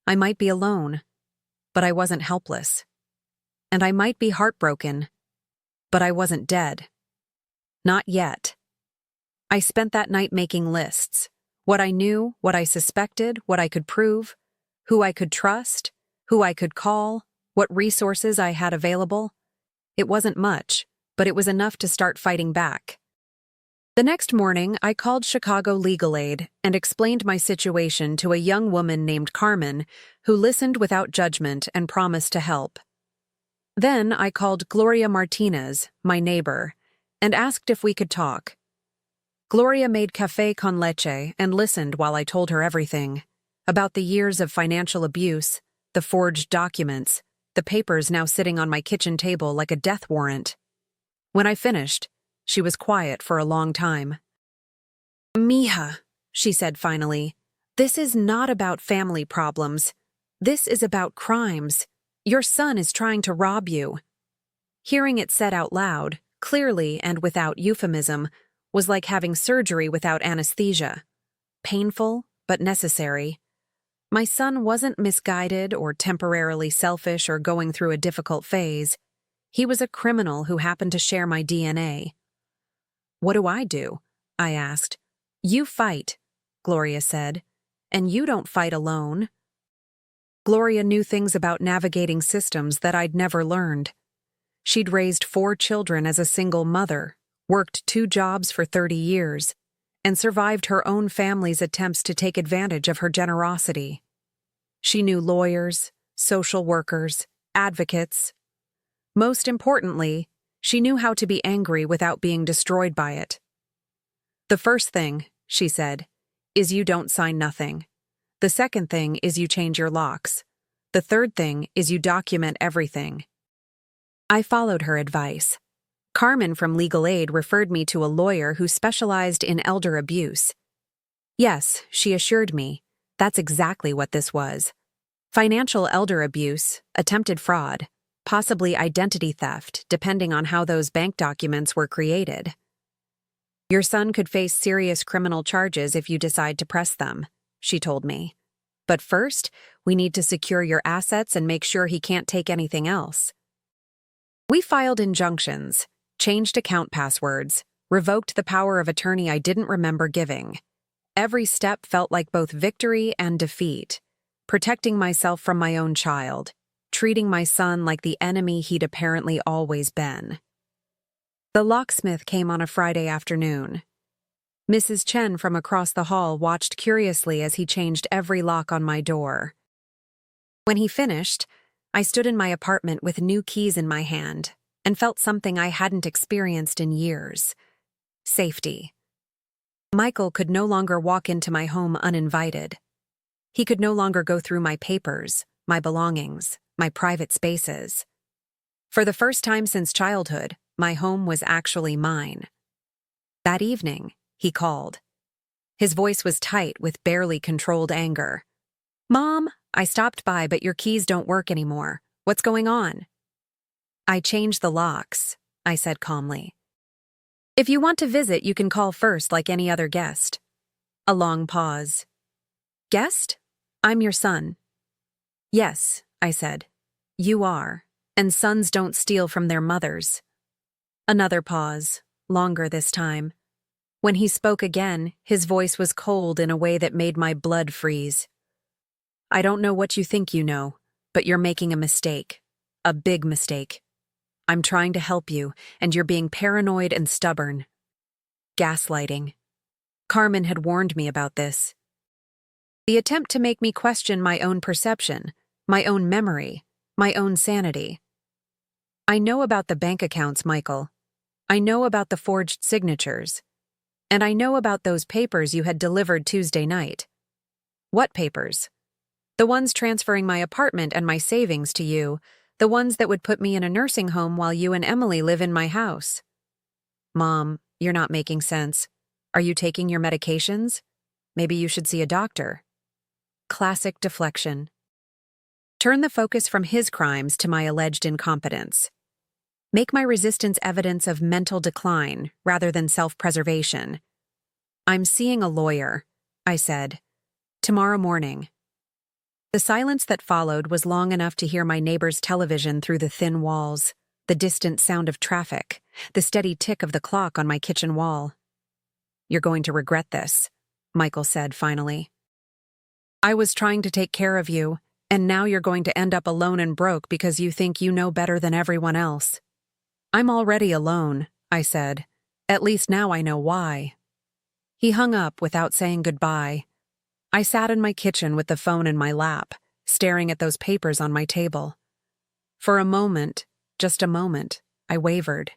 I might be alone, but I wasn't helpless. And I might be heartbroken, but I wasn't dead. Not yet. I spent that night making lists. What I knew, what I suspected, what I could prove, who I could trust, who I could call, what resources I had available. It wasn't much, but it was enough to start fighting back. The next morning, I called Chicago Legal Aid and explained my situation to a young woman named Carmen, who listened without judgment and promised to help. Then I called Gloria Martinez, my neighbor, and asked if we could talk. Gloria made café con leche and listened while I told her everything, about the years of financial abuse, the forged documents, the papers now sitting on my kitchen table like a death warrant. When I finished, she was quiet for a long time. "Mija," she said finally, "this is not about family problems. This is about crimes. Your son is trying to rob you." Hearing it said out loud, clearly and without euphemism, was like having surgery without anesthesia. Painful, but necessary. My son wasn't misguided or temporarily selfish or going through a difficult phase. He was a criminal who happened to share my DNA. "What do I do?" I asked. "You fight," Gloria said, "and you don't fight alone." Gloria knew things about navigating systems that I'd never learned. She'd raised 4 children as a single mother, worked 2 jobs for 30 years, and survived her own family's attempts to take advantage of her generosity. She knew lawyers, social workers, advocates. Most importantly, she knew how to be angry without being destroyed by it. "The first thing," she said, "is you don't sign nothing. The second thing is you change your locks. The third thing is you document everything." I followed her advice. Carmen from Legal Aid referred me to a lawyer who specialized in elder abuse. Yes, she assured me, that's exactly what this was. Financial elder abuse, attempted fraud, possibly identity theft, depending on how those bank documents were created. Your son could face serious criminal charges if you decide to press them, she told me. But first, we need to secure your assets and make sure he can't take anything else. We filed injunctions, changed account passwords, revoked the power of attorney I didn't remember giving. Every step felt like both victory and defeat, protecting myself from my own child, treating my son like the enemy he'd apparently always been. The locksmith came on a Friday afternoon. Mrs. Chen from across the hall watched curiously as he changed every lock on my door. When he finished, I stood in my apartment with new keys in my hand and felt something I hadn't experienced in years: safety. Michael could no longer walk into my home uninvited. He could no longer go through my papers, my belongings, my private spaces. For the first time since childhood, my home was actually mine. That evening, he called. His voice was tight with barely controlled anger. "Mom, I stopped by, but your keys don't work anymore. What's going on?" "I changed the locks," I said calmly. "If you want to visit, you can call first like any other guest." A long pause. "Guest? I'm your son." "Yes," I said. "You are, and sons don't steal from their mothers." Another pause, longer this time. When he spoke again, his voice was cold in a way that made my blood freeze. "I don't know what you think you know, but you're making a mistake. A big mistake. I'm trying to help you, and you're being paranoid and stubborn." Gaslighting. Carmen had warned me about this. The attempt to make me question my own perception, my own memory, my own sanity. "I know about the bank accounts, Michael. I know about the forged signatures. And I know about those papers you had delivered Tuesday night." "What papers?" "The ones transferring my apartment and my savings to you, the ones that would put me in a nursing home while you and Emily live in my house." "Mom, you're not making sense. Are you taking your medications? Maybe you should see a doctor." Classic deflection. Turn the focus from his crimes to my alleged incompetence. Make my resistance evidence of mental decline rather than self-preservation. "I'm seeing a lawyer," I said. "Tomorrow morning." The silence that followed was long enough to hear my neighbor's television through the thin walls, the distant sound of traffic, the steady tick of the clock on my kitchen wall. "You're going to regret this," Michael said finally. "I was trying to take care of you, and now you're going to end up alone and broke because you think you know better than everyone else." "I'm already alone," I said. "At least now I know why." He hung up without saying goodbye. I sat in my kitchen with the phone in my lap, staring at those papers on my table. For a moment, just a moment, I wavered.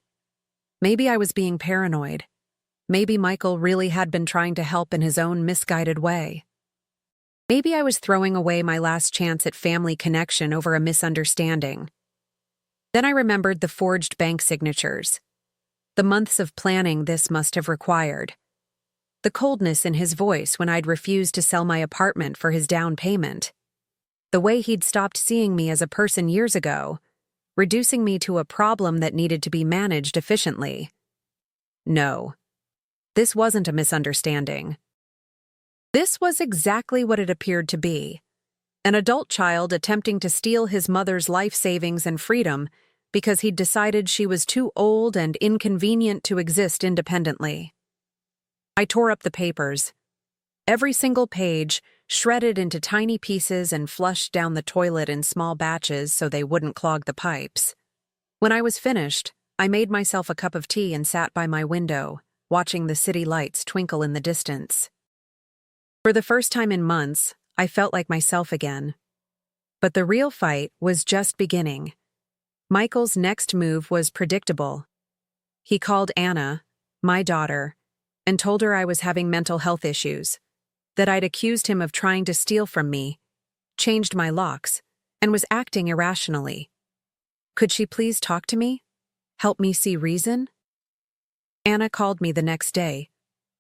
Maybe I was being paranoid. Maybe Michael really had been trying to help in his own misguided way. Maybe I was throwing away my last chance at family connection over a misunderstanding. Then I remembered the forged bank signatures. The months of planning this must have required. The coldness in his voice when I'd refused to sell my apartment for his down payment. The way he'd stopped seeing me as a person years ago, reducing me to a problem that needed to be managed efficiently. No. This wasn't a misunderstanding. This was exactly what it appeared to be. An adult child attempting to steal his mother's life savings and freedom because he'd decided she was too old and inconvenient to exist independently. I tore up the papers. Every single page, shredded into tiny pieces and flushed down the toilet in small batches so they wouldn't clog the pipes. When I was finished, I made myself a cup of tea and sat by my window, watching the city lights twinkle in the distance. For the first time in months, I felt like myself again. But the real fight was just beginning. Michael's next move was predictable. He called Anna, my daughter, and told her I was having mental health issues, that I'd accused him of trying to steal from me, changed my locks, and was acting irrationally. Could she please talk to me? Help me see reason? Anna called me the next day,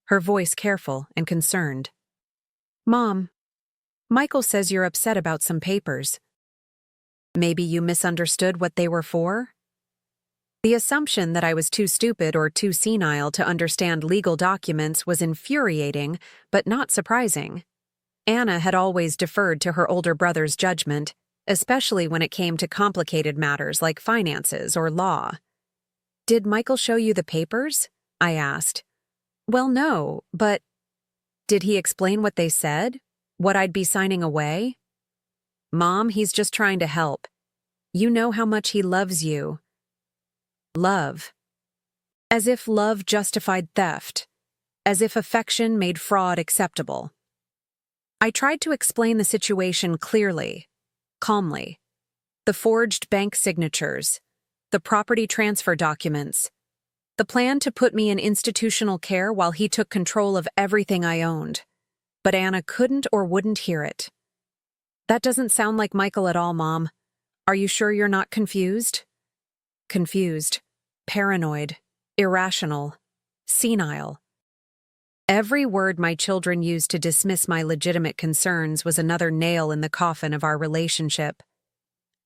her voice careful and concerned. "Mom, Michael says you're upset about some papers. Maybe you misunderstood what they were for?" The assumption that I was too stupid or too senile to understand legal documents was infuriating, but not surprising. Anna had always deferred to her older brother's judgment, especially when it came to complicated matters like finances or law. "Did Michael show you the papers?" I asked. "Well, no, but did he explain what they said? What I'd be signing away?" "Mom, he's just trying to help. You know how much he loves you." Love. As if love justified theft. As if affection made fraud acceptable. I tried to explain the situation clearly, calmly. The forged bank signatures, the property transfer documents, the plan to put me in institutional care while he took control of everything I owned. But Anna couldn't or wouldn't hear it. "That doesn't sound like Michael at all, Mom. Are you sure you're not confused?" Confused, paranoid, irrational, senile. Every word my children used to dismiss my legitimate concerns was another nail in the coffin of our relationship.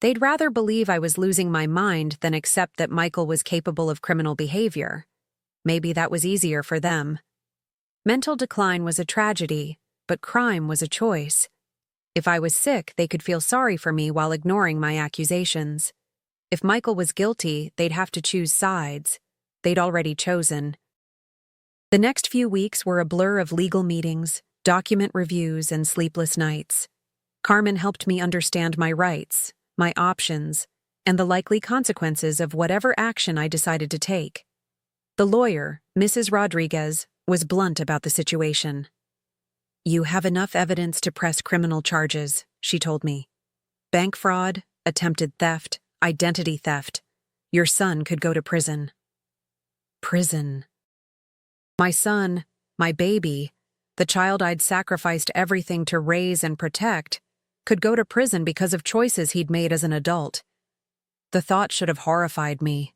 They'd rather believe I was losing my mind than accept that Michael was capable of criminal behavior. Maybe that was easier for them. Mental decline was a tragedy, but crime was a choice. If I was sick, they could feel sorry for me while ignoring my accusations. If Michael was guilty, they'd have to choose sides. They'd already chosen. The next few weeks were a blur of legal meetings, document reviews, and sleepless nights. Carmen helped me understand my rights, my options, and the likely consequences of whatever action I decided to take. The lawyer, Mrs. Rodriguez, was blunt about the situation. "You have enough evidence to press criminal charges," she told me. "Bank fraud, attempted theft, identity theft. Your son could go to prison." Prison. My son, my baby, the child I'd sacrificed everything to raise and protect, could go to prison because of choices he'd made as an adult. The thought should have horrified me.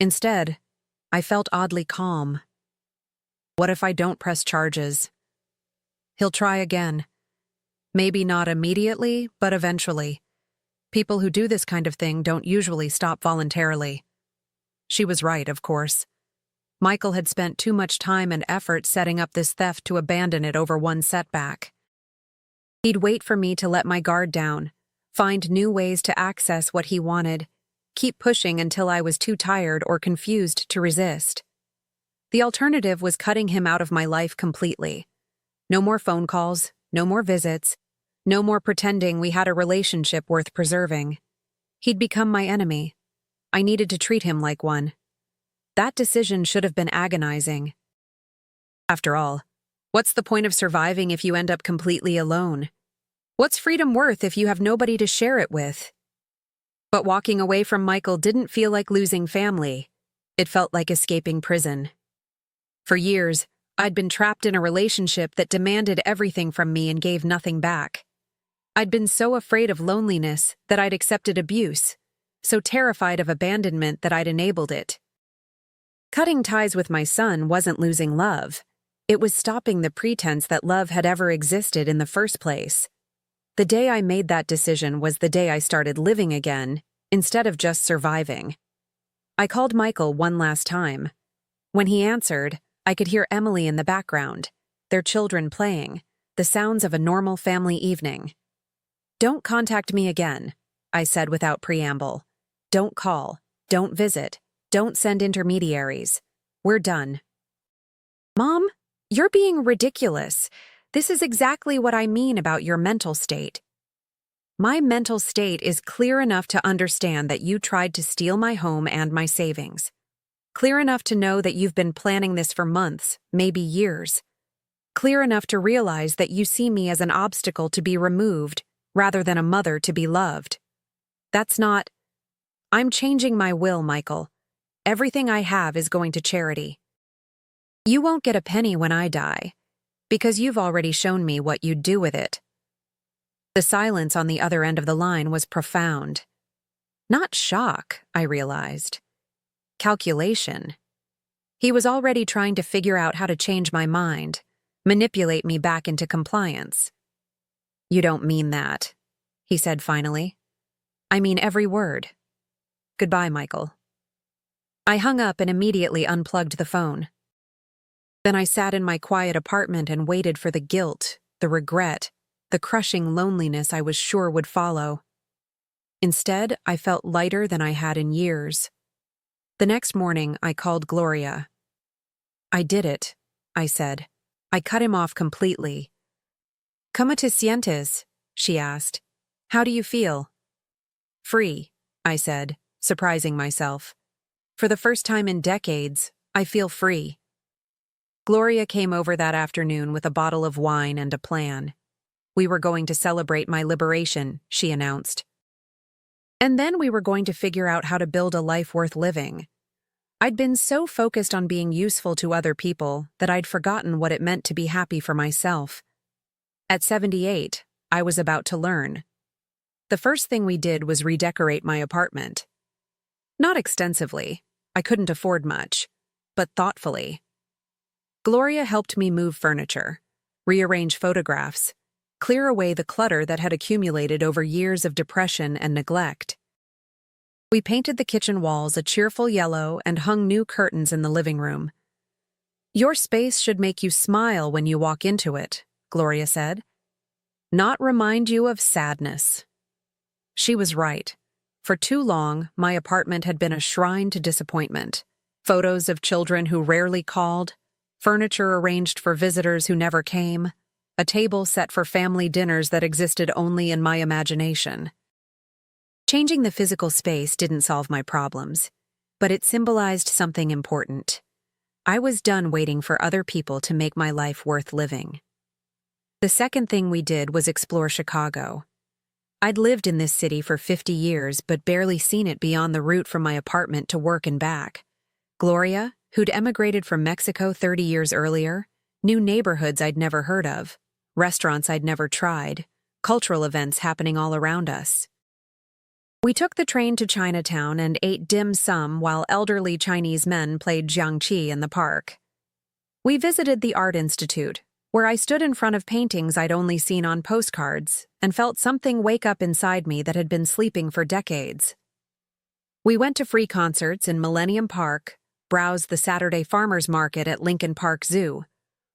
Instead, I felt oddly calm. What if I don't press charges? He'll try again. Maybe not immediately, but eventually. People who do this kind of thing don't usually stop voluntarily. She was right, of course. Michael had spent too much time and effort setting up this theft to abandon it over one setback. He'd wait for me to let my guard down, find new ways to access what he wanted, keep pushing until I was too tired or confused to resist. The alternative was cutting him out of my life completely. No more phone calls, no more visits, no more pretending we had a relationship worth preserving. He'd become my enemy. I needed to treat him like one. That decision should have been agonizing. After all, what's the point of surviving if you end up completely alone? What's freedom worth if you have nobody to share it with? But walking away from Michael didn't feel like losing family. It felt like escaping prison. For years, I'd been trapped in a relationship that demanded everything from me and gave nothing back. I'd been so afraid of loneliness that I'd accepted abuse, so terrified of abandonment that I'd enabled it. Cutting ties with my son wasn't losing love. It was stopping the pretense that love had ever existed in the first place. The day I made that decision was the day I started living again, instead of just surviving. I called Michael one last time. When he answered, I could hear Emily in the background, their children playing, the sounds of a normal family evening. "Don't contact me again," I said without preamble. "Don't call, don't visit, don't send intermediaries. We're done." "Mom, you're being ridiculous. This is exactly what I mean about your mental state." "My mental state is clear enough to understand that you tried to steal my home and my savings. Clear enough to know that you've been planning this for months, maybe years. Clear enough to realize that you see me as an obstacle to be removed, rather than a mother to be loved. That's not... I'm changing my will, Michael. Everything I have is going to charity. You won't get a penny when I die, because you've already shown me what you'd do with it." The silence on the other end of the line was profound. Not shock, I realized. Calculation. He was already trying to figure out how to change my mind, manipulate me back into compliance. "You don't mean that," he said finally. "I mean every word. Goodbye, Michael." I hung up and immediately unplugged the phone. Then I sat in my quiet apartment and waited for the guilt, the regret, the crushing loneliness I was sure would follow. Instead, I felt lighter than I had in years. The next morning, I called Gloria. "I did it," I said. I cut him off completely. "¿Cómo te sientes?" she asked. "How do you feel?" "Free," I said, surprising myself. "For the first time in decades, I feel free." Gloria came over that afternoon with a bottle of wine and a plan. We were going to celebrate my liberation, she announced. And then we were going to figure out how to build a life worth living. I'd been so focused on being useful to other people that I'd forgotten what it meant to be happy for myself. At 78, I was about to learn. The first thing we did was redecorate my apartment. Not extensively, I couldn't afford much, but thoughtfully. Gloria helped me move furniture, rearrange photographs, clear away the clutter that had accumulated over years of depression and neglect. We painted the kitchen walls a cheerful yellow and hung new curtains in the living room. "Your space should make you smile when you walk into it," Gloria said. "Not remind you of sadness." She was right. For too long, my apartment had been a shrine to disappointment. Photos of children who rarely called, furniture arranged for visitors who never came, a table set for family dinners that existed only in my imagination. Changing the physical space didn't solve my problems, but it symbolized something important. I was done waiting for other people to make my life worth living. The second thing we did was explore Chicago. I'd lived in this city for 50 years but barely seen it beyond the route from my apartment to work and back. Gloria, who'd emigrated from Mexico 30 years earlier, knew neighborhoods I'd never heard of, restaurants I'd never tried, cultural events happening all around us. We took the train to Chinatown and ate dim sum while elderly Chinese men played jiangqi in the park. We visited the Art Institute, where I stood in front of paintings I'd only seen on postcards and felt something wake up inside me that had been sleeping for decades. We went to free concerts in Millennium Park, browsed the Saturday Farmers Market at Lincoln Park Zoo,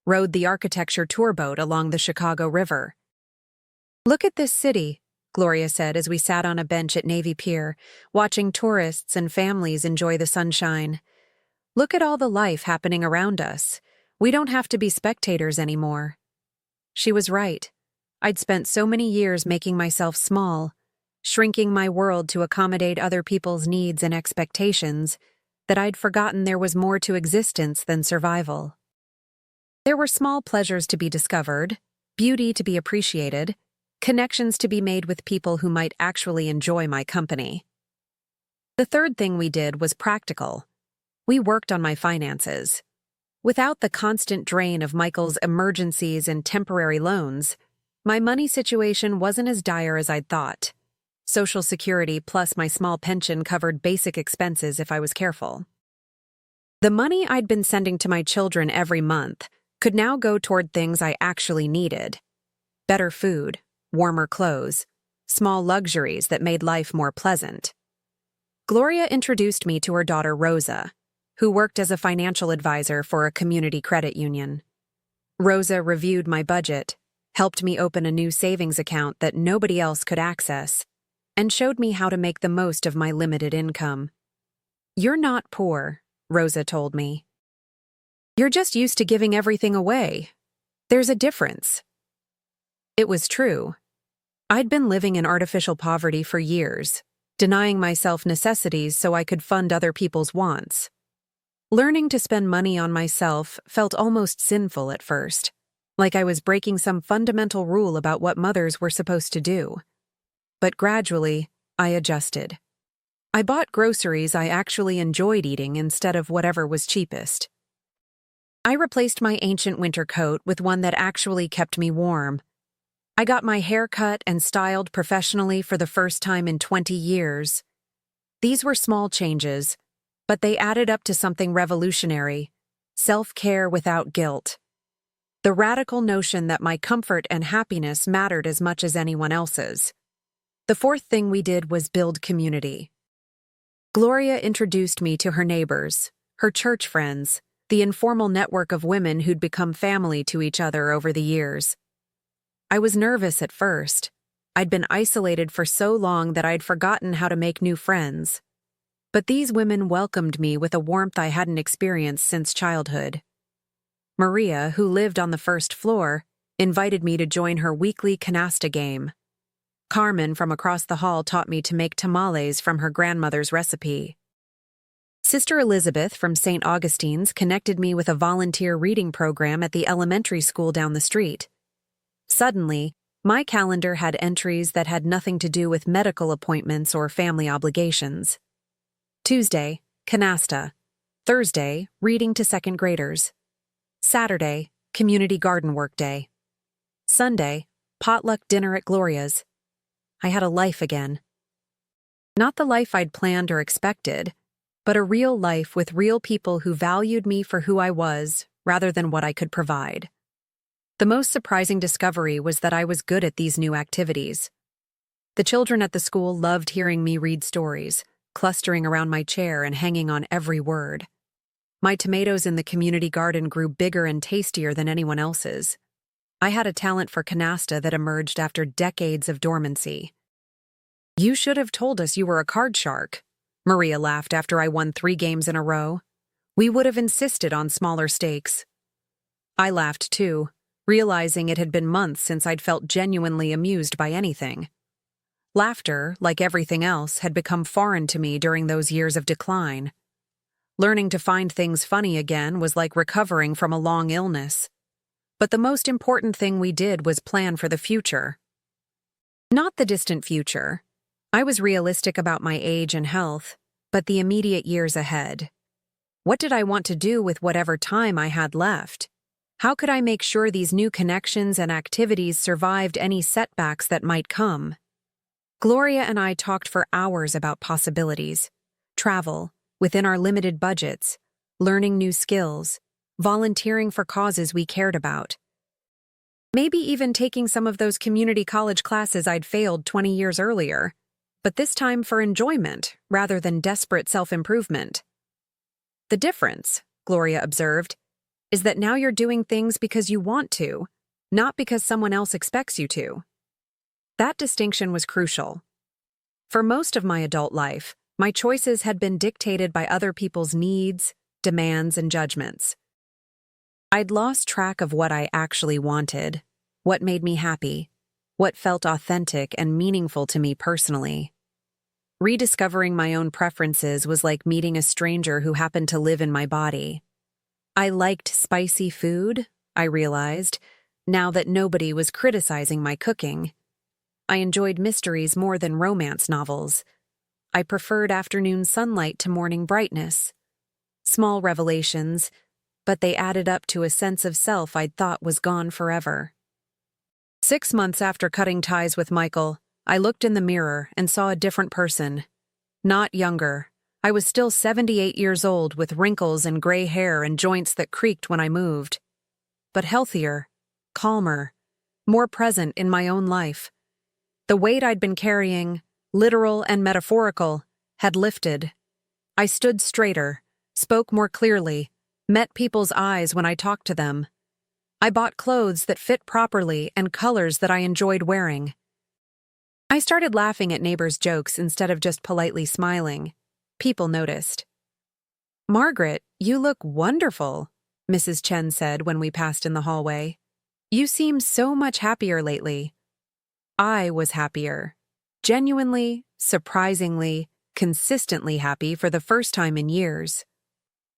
rode the architecture tour boat along the Chicago River. "Look at this city," Gloria said as we sat on a bench at Navy Pier, watching tourists and families enjoy the sunshine. "Look at all the life happening around us. We don't have to be spectators anymore." She was right. I'd spent so many years making myself small, shrinking my world to accommodate other people's needs and expectations, that I'd forgotten there was more to existence than survival. There were small pleasures to be discovered, beauty to be appreciated, connections to be made with people who might actually enjoy my company. The third thing we did was practical. We worked on my finances. Without the constant drain of Michael's emergencies and temporary loans, my money situation wasn't as dire as I'd thought. Social Security plus my small pension covered basic expenses if I was careful. The money I'd been sending to my children every month could now go toward things I actually needed. Better food, warmer clothes, small luxuries that made life more pleasant. Gloria introduced me to her daughter Rosa, who worked as a financial advisor for a community credit union. Rosa reviewed my budget, helped me open a new savings account that nobody else could access, and showed me how to make the most of my limited income. "You're not poor," Rosa told me. "You're just used to giving everything away. There's a difference." It was true. I'd been living in artificial poverty for years, denying myself necessities so I could fund other people's wants. Learning to spend money on myself felt almost sinful at first, like I was breaking some fundamental rule about what mothers were supposed to do. But gradually, I adjusted. I bought groceries I actually enjoyed eating instead of whatever was cheapest. I replaced my ancient winter coat with one that actually kept me warm. I got my hair cut and styled professionally for the first time in 20 years. These were small changes, but they added up to something revolutionary: self-care without guilt. The radical notion that my comfort and happiness mattered as much as anyone else's. The fourth thing we did was build community. Gloria introduced me to her neighbors, her church friends, the informal network of women who'd become family to each other over the years. I was nervous at first. I'd been isolated for so long that I'd forgotten how to make new friends. But these women welcomed me with a warmth I hadn't experienced since childhood. Maria, who lived on the first floor, invited me to join her weekly canasta game. Carmen from across the hall taught me to make tamales from her grandmother's recipe. Sister Elizabeth from St. Augustine's connected me with a volunteer reading program at the elementary school down the street. Suddenly, my calendar had entries that had nothing to do with medical appointments or family obligations. Tuesday, canasta. Thursday, reading to second graders. Saturday, community garden work day. Sunday, potluck dinner at Gloria's. I had a life again. Not the life I'd planned or expected, but a real life with real people who valued me for who I was rather than what I could provide. The most surprising discovery was that I was good at these new activities. The children at the school loved hearing me read stories, clustering around my chair and hanging on every word. My tomatoes in the community garden grew bigger and tastier than anyone else's. I had a talent for canasta that emerged after decades of dormancy. "You should have told us you were a card shark," Maria laughed after I won 3 games in a row. "We would have insisted on smaller stakes." I laughed too, realizing it had been months since I'd felt genuinely amused by anything. Laughter, like everything else, had become foreign to me during those years of decline. Learning to find things funny again was like recovering from a long illness. But the most important thing we did was plan for the future. Not the distant future. I was realistic about my age and health, but the immediate years ahead. What did I want to do with whatever time I had left? How could I make sure these new connections and activities survived any setbacks that might come? Gloria and I talked for hours about possibilities: travel, within our limited budgets, learning new skills, volunteering for causes we cared about. Maybe even taking some of those community college classes I'd failed 20 years earlier, but this time for enjoyment rather than desperate self-improvement. "The difference," Gloria observed, "is that now you're doing things because you want to, not because someone else expects you to." That distinction was crucial. For most of my adult life, my choices had been dictated by other people's needs, demands, and judgments. I'd lost track of what I actually wanted, what made me happy, what felt authentic and meaningful to me personally. Rediscovering my own preferences was like meeting a stranger who happened to live in my body. I liked spicy food, I realized, now that nobody was criticizing my cooking. I enjoyed mysteries more than romance novels. I preferred afternoon sunlight to morning brightness. Small revelations, but they added up to a sense of self I'd thought was gone forever. 6 months after cutting ties with Michael, I looked in the mirror and saw a different person. Not younger. I was still 78 years old with wrinkles and gray hair and joints that creaked when I moved. But healthier, calmer, more present in my own life. The weight I'd been carrying, literal and metaphorical, had lifted. I stood straighter, spoke more clearly, met people's eyes when I talked to them. I bought clothes that fit properly and colors that I enjoyed wearing. I started laughing at neighbors' jokes instead of just politely smiling. People noticed. "Margaret, you look wonderful," Mrs. Chen said when we passed in the hallway. "You seem so much happier lately." I was happier. Genuinely, surprisingly, consistently happy for the first time in years.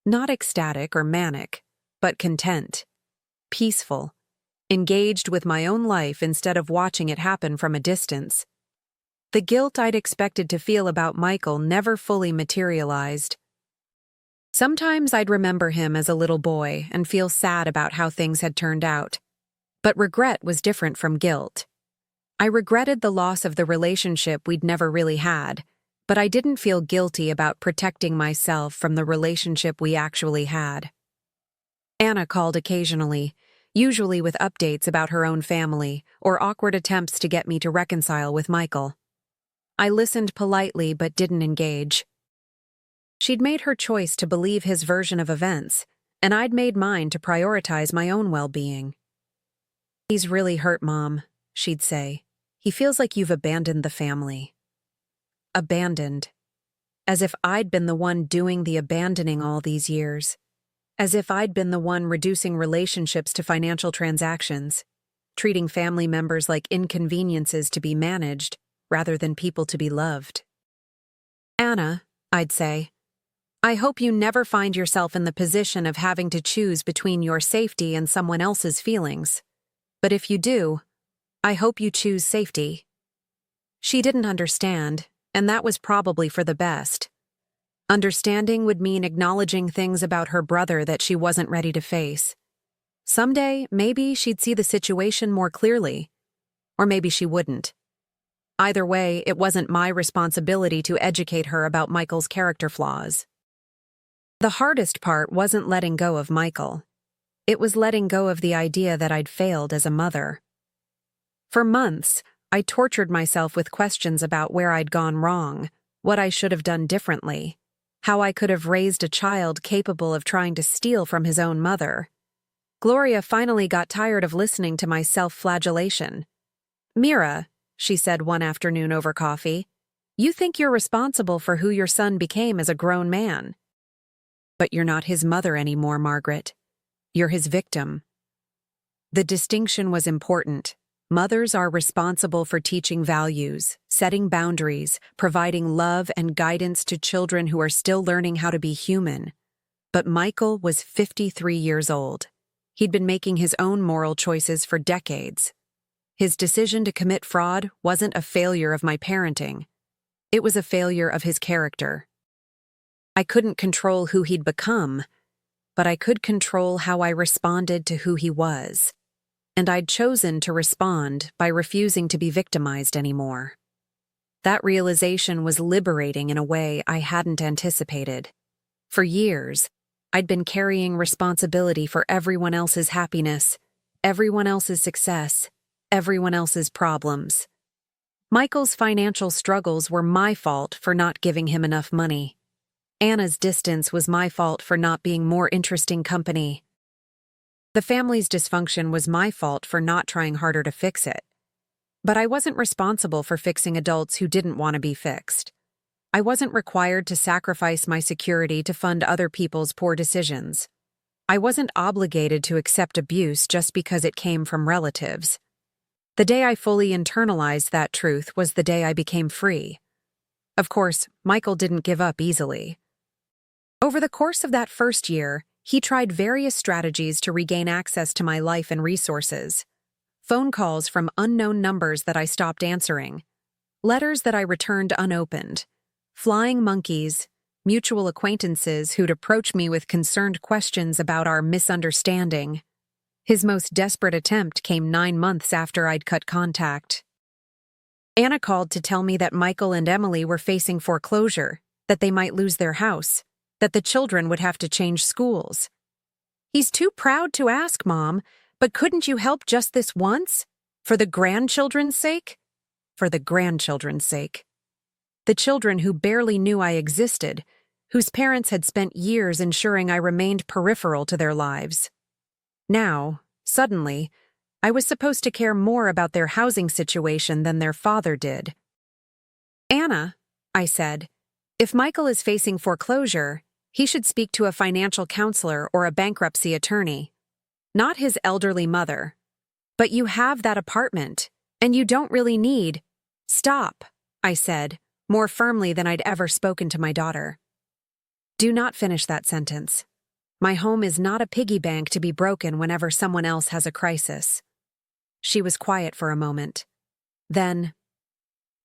Not ecstatic or manic, but content, peaceful, engaged with my own life instead of watching it happen from a distance. The guilt I'd expected to feel about Michael never fully materialized. Sometimes I'd remember him as a little boy and feel sad about how things had turned out. But regret was different from guilt. I regretted the loss of the relationship we'd never really had, but I didn't feel guilty about protecting myself from the relationship we actually had. Anna called occasionally, usually with updates about her own family or awkward attempts to get me to reconcile with Michael. I listened politely but didn't engage. She'd made her choice to believe his version of events, and I'd made mine to prioritize my own well-being. "He's really hurt, Mom," she'd say. "He feels like you've abandoned the family." Abandoned. As if I'd been the one doing the abandoning all these years. As if I'd been the one reducing relationships to financial transactions, treating family members like inconveniences to be managed rather than people to be loved. "Anna," I'd say, "I hope you never find yourself in the position of having to choose between your safety and someone else's feelings. But if you do, I hope you choose safety." She didn't understand, and that was probably for the best. Understanding would mean acknowledging things about her brother that she wasn't ready to face. Someday, maybe she'd see the situation more clearly. Or maybe she wouldn't. Either way, it wasn't my responsibility to educate her about Michael's character flaws. The hardest part wasn't letting go of Michael. It was letting go of the idea that I'd failed as a mother. For months, I tortured myself with questions about where I'd gone wrong, what I should have done differently, how I could have raised a child capable of trying to steal from his own mother. Gloria finally got tired of listening to my self-flagellation. "Mira," she said one afternoon over coffee, "you think you're responsible for who your son became as a grown man. But you're not his mother anymore, Margaret. You're his victim." The distinction was important. Mothers are responsible for teaching values, setting boundaries, providing love and guidance to children who are still learning how to be human. But Michael was 53 years old. He'd been making his own moral choices for decades. His decision to commit fraud wasn't a failure of my parenting. It was a failure of his character. I couldn't control who he'd become, but I could control how I responded to who he was. And I'd chosen to respond by refusing to be victimized anymore. That realization was liberating in a way I hadn't anticipated. For years, I'd been carrying responsibility for everyone else's happiness, everyone else's success, everyone else's problems. Michael's financial struggles were my fault for not giving him enough money. Anna's distance was my fault for not being more interesting company. The family's dysfunction was my fault for not trying harder to fix it. But I wasn't responsible for fixing adults who didn't want to be fixed. I wasn't required to sacrifice my security to fund other people's poor decisions. I wasn't obligated to accept abuse just because it came from relatives. The day I fully internalized that truth was the day I became free. Of course, Michael didn't give up easily. Over the course of that first year, he tried various strategies to regain access to my life and resources. Phone calls from unknown numbers that I stopped answering. Letters that I returned unopened. Flying monkeys, mutual acquaintances who'd approach me with concerned questions about our misunderstanding. His most desperate attempt came 9 months after I'd cut contact. Anna called to tell me that Michael and Emily were facing foreclosure, that they might lose their house, that the children would have to change schools. "He's too proud to ask, Mom, but couldn't you help just this once? For the grandchildren's sake?" For the grandchildren's sake. The children who barely knew I existed, whose parents had spent years ensuring I remained peripheral to their lives. Now, suddenly, I was supposed to care more about their housing situation than their father did. "Anna," I said, "if Michael is facing foreclosure, he should speak to a financial counselor or a bankruptcy attorney. Not his elderly mother. But you have that apartment, and you don't really need—" "Stop," I said, more firmly than I'd ever spoken to my daughter. "Do not finish that sentence. My home is not a piggy bank to be broken whenever someone else has a crisis." She was quiet for a moment. Then,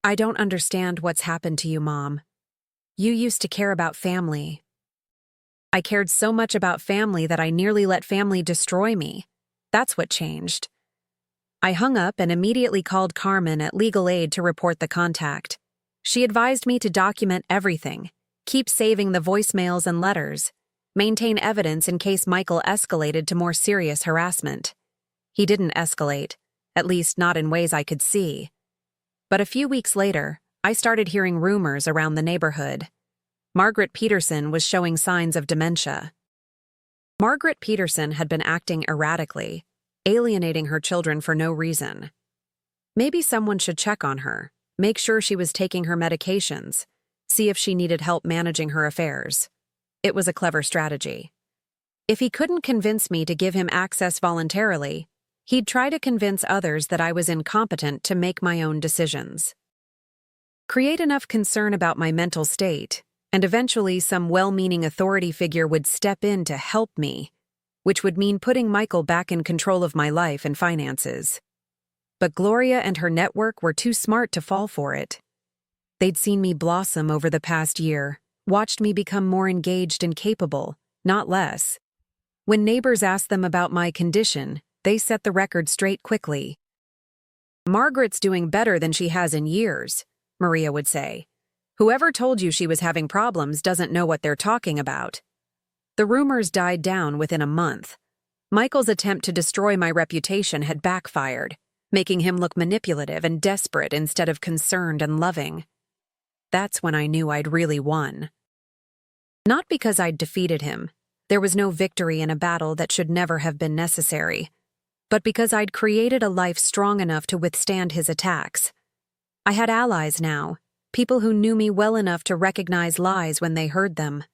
"I don't understand what's happened to you, Mom. You used to care about family." "I cared so much about family that I nearly let family destroy me. That's what changed." I hung up and immediately called Carmen at Legal Aid to report the contact. She advised me to document everything, keep saving the voicemails and letters, maintain evidence in case Michael escalated to more serious harassment. He didn't escalate, at least not in ways I could see. But a few weeks later, I started hearing rumors around the neighborhood. Margaret Peterson was showing signs of dementia. Margaret Peterson had been acting erratically, alienating her children for no reason. Maybe someone should check on her, make sure she was taking her medications, see if she needed help managing her affairs. It was a clever strategy. If he couldn't convince me to give him access voluntarily, he'd try to convince others that I was incompetent to make my own decisions. Create enough concern about my mental state, and eventually some well-meaning authority figure would step in to help me, which would mean putting Michael back in control of my life and finances. But Gloria and her network were too smart to fall for it. They'd seen me blossom over the past year, watched me become more engaged and capable, not less. When neighbors asked them about my condition, they set the record straight quickly. "Margaret's doing better than she has in years," Maria would say. "Whoever told you she was having problems doesn't know what they're talking about." The rumors died down within a month. Michael's attempt to destroy my reputation had backfired, making him look manipulative and desperate instead of concerned and loving. That's when I knew I'd really won. Not because I'd defeated him. There was no victory in a battle that should never have been necessary, but because I'd created a life strong enough to withstand his attacks. I had allies now, people who knew me well enough to recognize lies when they heard them.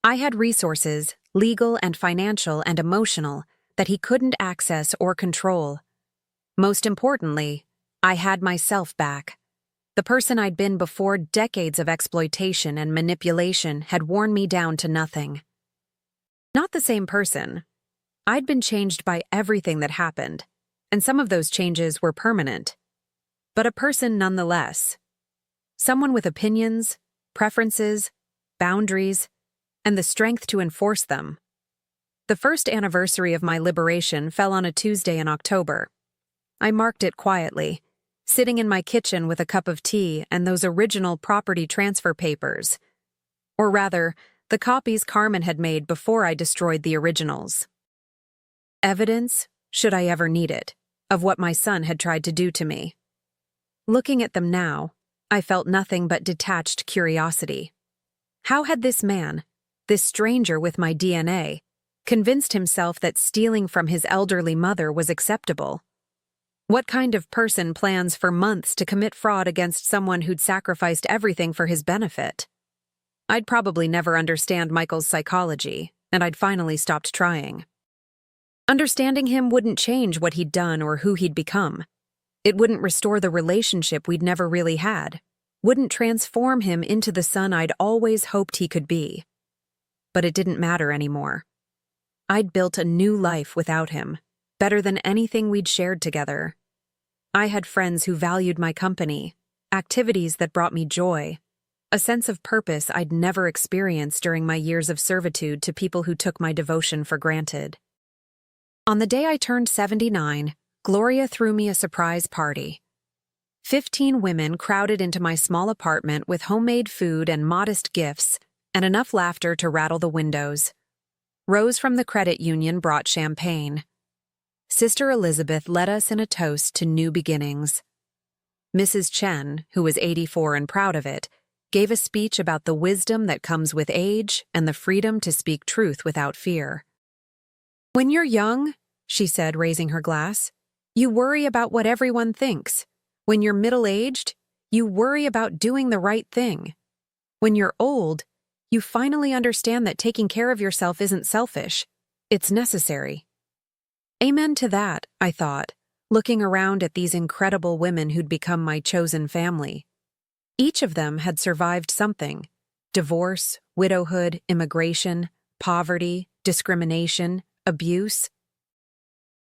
I had resources, legal and financial and emotional, that he couldn't access or control. Most importantly, I had myself back. The person I'd been before decades of exploitation and manipulation had worn me down to nothing. Not the same person. I'd been changed by everything that happened, and some of those changes were permanent. But a person nonetheless. Someone with opinions, preferences, boundaries, and the strength to enforce them. The first anniversary of my liberation fell on a Tuesday in October. I marked it quietly, sitting in my kitchen with a cup of tea and those original property transfer papers. Or rather, the copies Carmen had made before I destroyed the originals. Evidence, should I ever need it, of what my son had tried to do to me. Looking at them now, I felt nothing but detached curiosity. How had this man, this stranger with my DNA, convinced himself that stealing from his elderly mother was acceptable? What kind of person plans for months to commit fraud against someone who'd sacrificed everything for his benefit? I'd probably never understand Michael's psychology, and I'd finally stopped trying. Understanding him wouldn't change what he'd done or who he'd become. It wouldn't restore the relationship we'd never really had, wouldn't transform him into the son I'd always hoped he could be. But it didn't matter anymore. I'd built a new life without him, better than anything we'd shared together. I had friends who valued my company, activities that brought me joy, a sense of purpose I'd never experienced during my years of servitude to people who took my devotion for granted. On the day I turned 79, Gloria threw me a surprise party. 15 women crowded into my small apartment with homemade food and modest gifts, and enough laughter to rattle the windows. Rose from the credit union brought champagne. Sister Elizabeth led us in a toast to new beginnings. Mrs. Chen, who was 84 and proud of it, gave a speech about the wisdom that comes with age and the freedom to speak truth without fear. "When you're young," she said, raising her glass, "you worry about what everyone thinks. When you're middle-aged, you worry about doing the right thing. When you're old, you finally understand that taking care of yourself isn't selfish. It's necessary." Amen to that, I thought, looking around at these incredible women who'd become my chosen family. Each of them had survived something: divorce, widowhood, immigration, poverty, discrimination, abuse.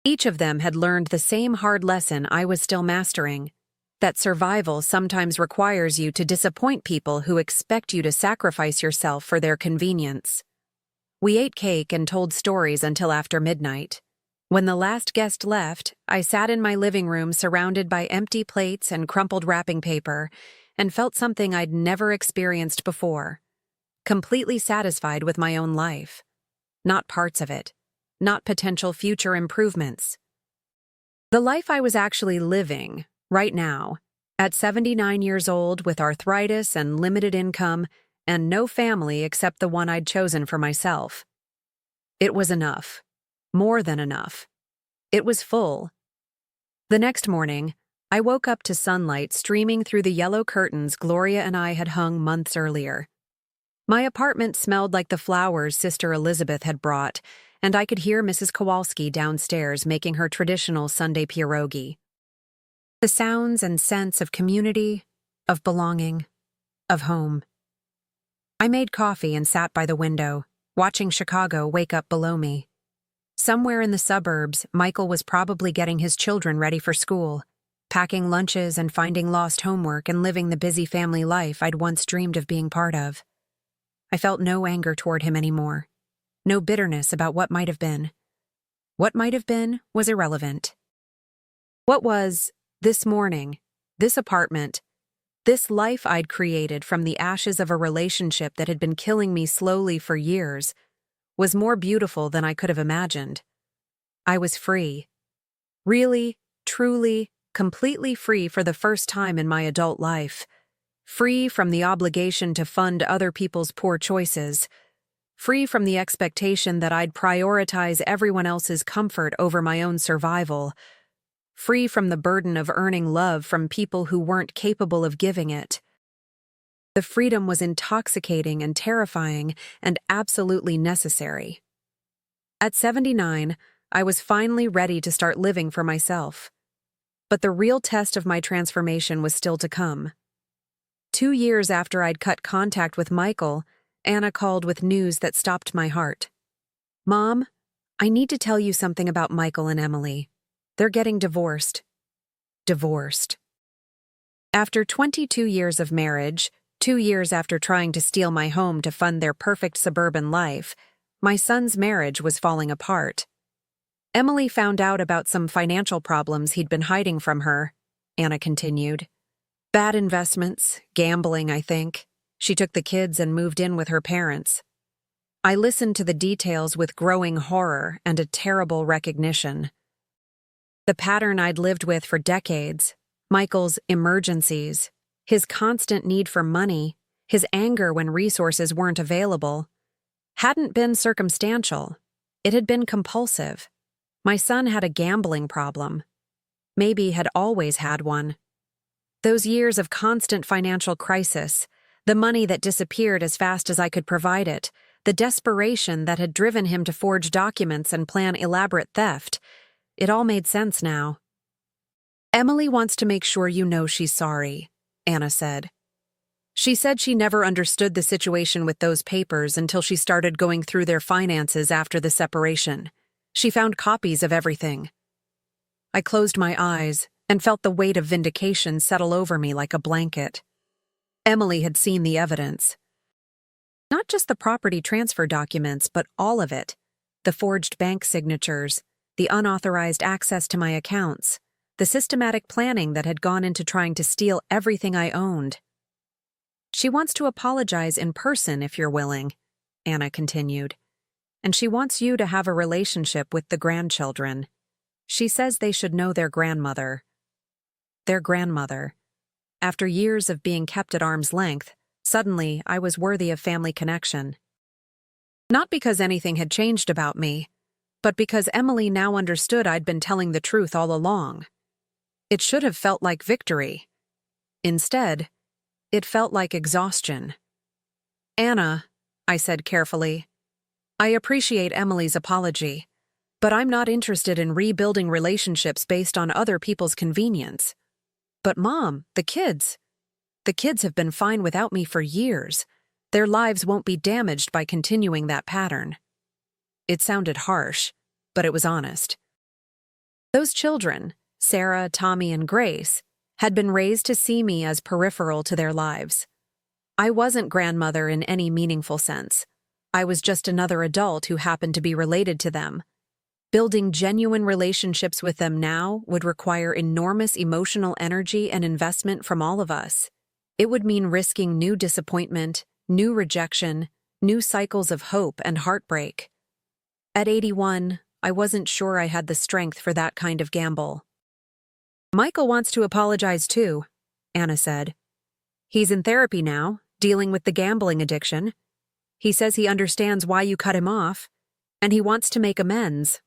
Each of them had learned the same hard lesson I was still mastering: that survival sometimes requires you to disappoint people who expect you to sacrifice yourself for their convenience. We ate cake and told stories until after midnight. When the last guest left, I sat in my living room surrounded by empty plates and crumpled wrapping paper and felt something I'd never experienced before. Completely satisfied with my own life. Not parts of it. Not potential future improvements. The life I was actually living, right now, at 79 years old with arthritis and limited income, and no family except the one I'd chosen for myself. It was enough. More than enough. It was full. The next morning, I woke up to sunlight streaming through the yellow curtains Gloria and I had hung months earlier. My apartment smelled like the flowers Sister Elizabeth had brought, and I could hear Mrs. Kowalski downstairs making her traditional Sunday pierogi. The sounds and scents of community, of belonging, of home. I made coffee and sat by the window, watching Chicago wake up below me. Somewhere in the suburbs, Michael was probably getting his children ready for school, packing lunches and finding lost homework and living the busy family life I'd once dreamed of being part of. I felt no anger toward him anymore, no bitterness about what might have been. What might have been was irrelevant. What was, this morning, this apartment, this life I'd created from the ashes of a relationship that had been killing me slowly for years, was more beautiful than I could have imagined. I was free. Really, truly, completely free for the first time in my adult life. Free from the obligation to fund other people's poor choices. Free from the expectation that I'd prioritize everyone else's comfort over my own survival. Free from the burden of earning love from people who weren't capable of giving it. The freedom was intoxicating and terrifying and absolutely necessary. At 79, I was finally ready to start living for myself. But the real test of my transformation was still to come. 2 years after I'd cut contact with Michael, Anna called with news that stopped my heart. "Mom, I need to tell you something about Michael and Emily. They're getting divorced." Divorced. After 22 years of marriage, 2 years after trying to steal my home to fund their perfect suburban life, my son's marriage was falling apart. Emily found out about some financial problems he'd been hiding from her, Anna continued. Bad investments, gambling, I think. She took the kids and moved in with her parents. I listened to the details with growing horror and a terrible recognition. The pattern I'd lived with for decades, Michael's emergencies, his constant need for money, his anger when resources weren't available, hadn't been circumstantial. It had been compulsive. My son had a gambling problem. Maybe had always had one. Those years of constant financial crisis, the money that disappeared as fast as I could provide it, the desperation that had driven him to forge documents and plan elaborate theft, it all made sense now. "Emily wants to make sure you know she's sorry," Anna said. "She said she never understood the situation with those papers until she started going through their finances after the separation. She found copies of everything." I closed my eyes and felt the weight of vindication settle over me like a blanket. Emily had seen the evidence. Not just the property transfer documents, but all of it. The forged bank signatures, the unauthorized access to my accounts, the systematic planning that had gone into trying to steal everything I owned. "She wants to apologize in person if you're willing," Anna continued. "And she wants you to have a relationship with the grandchildren. She says they should know their grandmother." Their grandmother. After years of being kept at arm's length, suddenly I was worthy of family connection. Not because anything had changed about me, but because Emily now understood I'd been telling the truth all along. It should have felt like victory. Instead, it felt like exhaustion. "Anna," I said carefully, "I appreciate Emily's apology, but I'm not interested in rebuilding relationships based on other people's convenience. But Mom, the kids have been fine without me for years. Their lives won't be damaged by continuing that pattern." It sounded harsh, but it was honest. Those children, Sarah, Tommy, and Grace, had been raised to see me as peripheral to their lives. I wasn't grandmother in any meaningful sense. I was just another adult who happened to be related to them. Building genuine relationships with them now would require enormous emotional energy and investment from all of us. It would mean risking new disappointment, new rejection, new cycles of hope and heartbreak. At 81, I wasn't sure I had the strength for that kind of gamble. "Michael wants to apologize too," Anna said. "He's in therapy now, dealing with the gambling addiction. He says he understands why you cut him off, and he wants to make amends.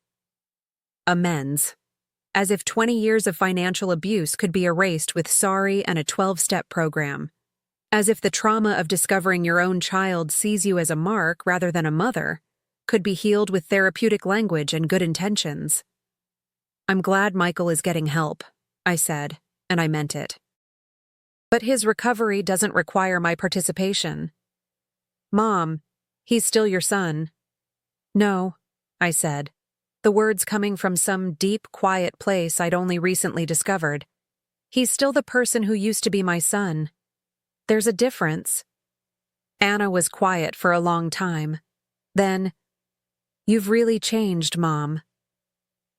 Amends. As if 20 years of financial abuse could be erased with sorry and a 12-step program. As if the trauma of discovering your own child sees you as a mark rather than a mother could be healed with therapeutic language and good intentions. I'm glad Michael is getting help, I said, and I meant it. But his recovery doesn't require my participation. Mom, he's still your son. No, I said, the words coming from some deep, quiet place I'd only recently discovered. He's still the person who used to be my son. There's a difference. Anna was quiet for a long time. Then, "You've really changed, Mom."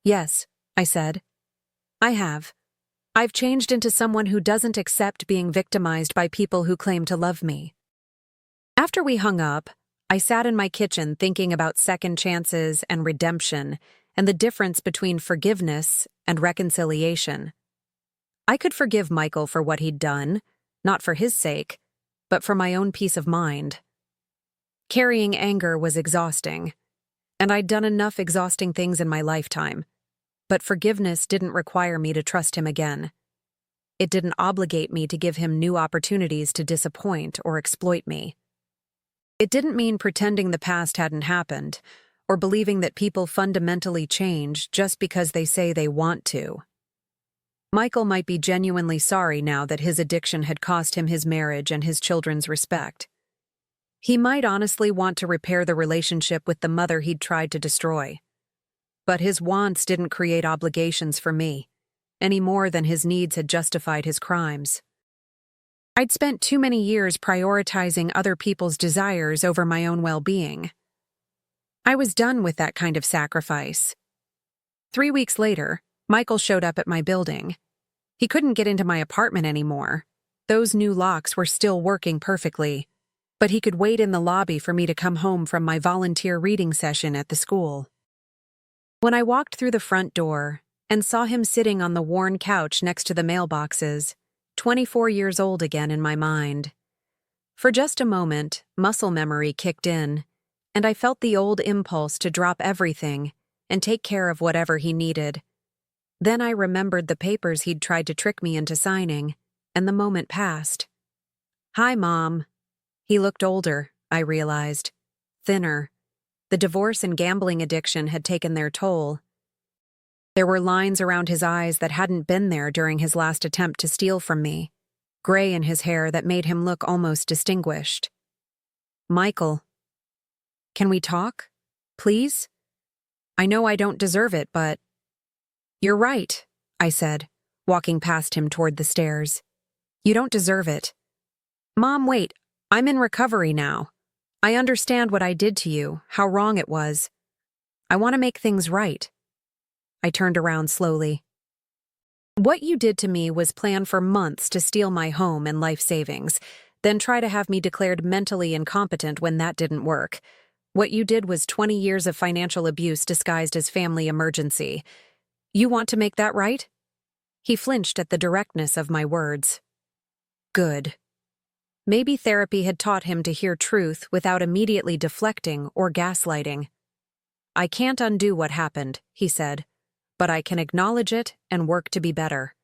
"Yes," I said. "I have. I've changed into someone who doesn't accept being victimized by people who claim to love me." After we hung up, I sat in my kitchen thinking about second chances and redemption and the difference between forgiveness and reconciliation. I could forgive Michael for what he'd done, not for his sake, but for my own peace of mind. Carrying anger was exhausting, and I'd done enough exhausting things in my lifetime, but forgiveness didn't require me to trust him again. It didn't obligate me to give him new opportunities to disappoint or exploit me. It didn't mean pretending the past hadn't happened, or believing that people fundamentally change just because they say they want to. Michael might be genuinely sorry now that his addiction had cost him his marriage and his children's respect. He might honestly want to repair the relationship with the mother he'd tried to destroy. But his wants didn't create obligations for me, any more than his needs had justified his crimes. I'd spent too many years prioritizing other people's desires over my own well-being. I was done with that kind of sacrifice. 3 weeks later, Michael showed up at my building. He couldn't get into my apartment anymore. Those new locks were still working perfectly, but he could wait in the lobby for me to come home from my volunteer reading session at the school. When I walked through the front door and saw him sitting on the worn couch next to the mailboxes, 24 years old again in my mind. For just a moment, muscle memory kicked in, and I felt the old impulse to drop everything and take care of whatever he needed. Then I remembered the papers he'd tried to trick me into signing, and the moment passed. "Hi, Mom." He looked older, I realized. Thinner. The divorce and gambling addiction had taken their toll. There were lines around his eyes that hadn't been there during his last attempt to steal from me, gray in his hair that made him look almost distinguished. "Michael, can we talk? Please? I know I don't deserve it, but—" "You're right," I said, walking past him toward the stairs. "You don't deserve it. Mom, wait, I'm in recovery now. I understand what I did to you, how wrong it was. I want to make things right." I turned around slowly. "What you did to me was plan for months to steal my home and life savings, then try to have me declared mentally incompetent when that didn't work. What you did was 20 years of financial abuse disguised as family emergency. You want to make that right?" He flinched at the directness of my words. Good. Maybe therapy had taught him to hear truth without immediately deflecting or gaslighting. "I can't undo what happened," he said, "but I can acknowledge it and work to be better."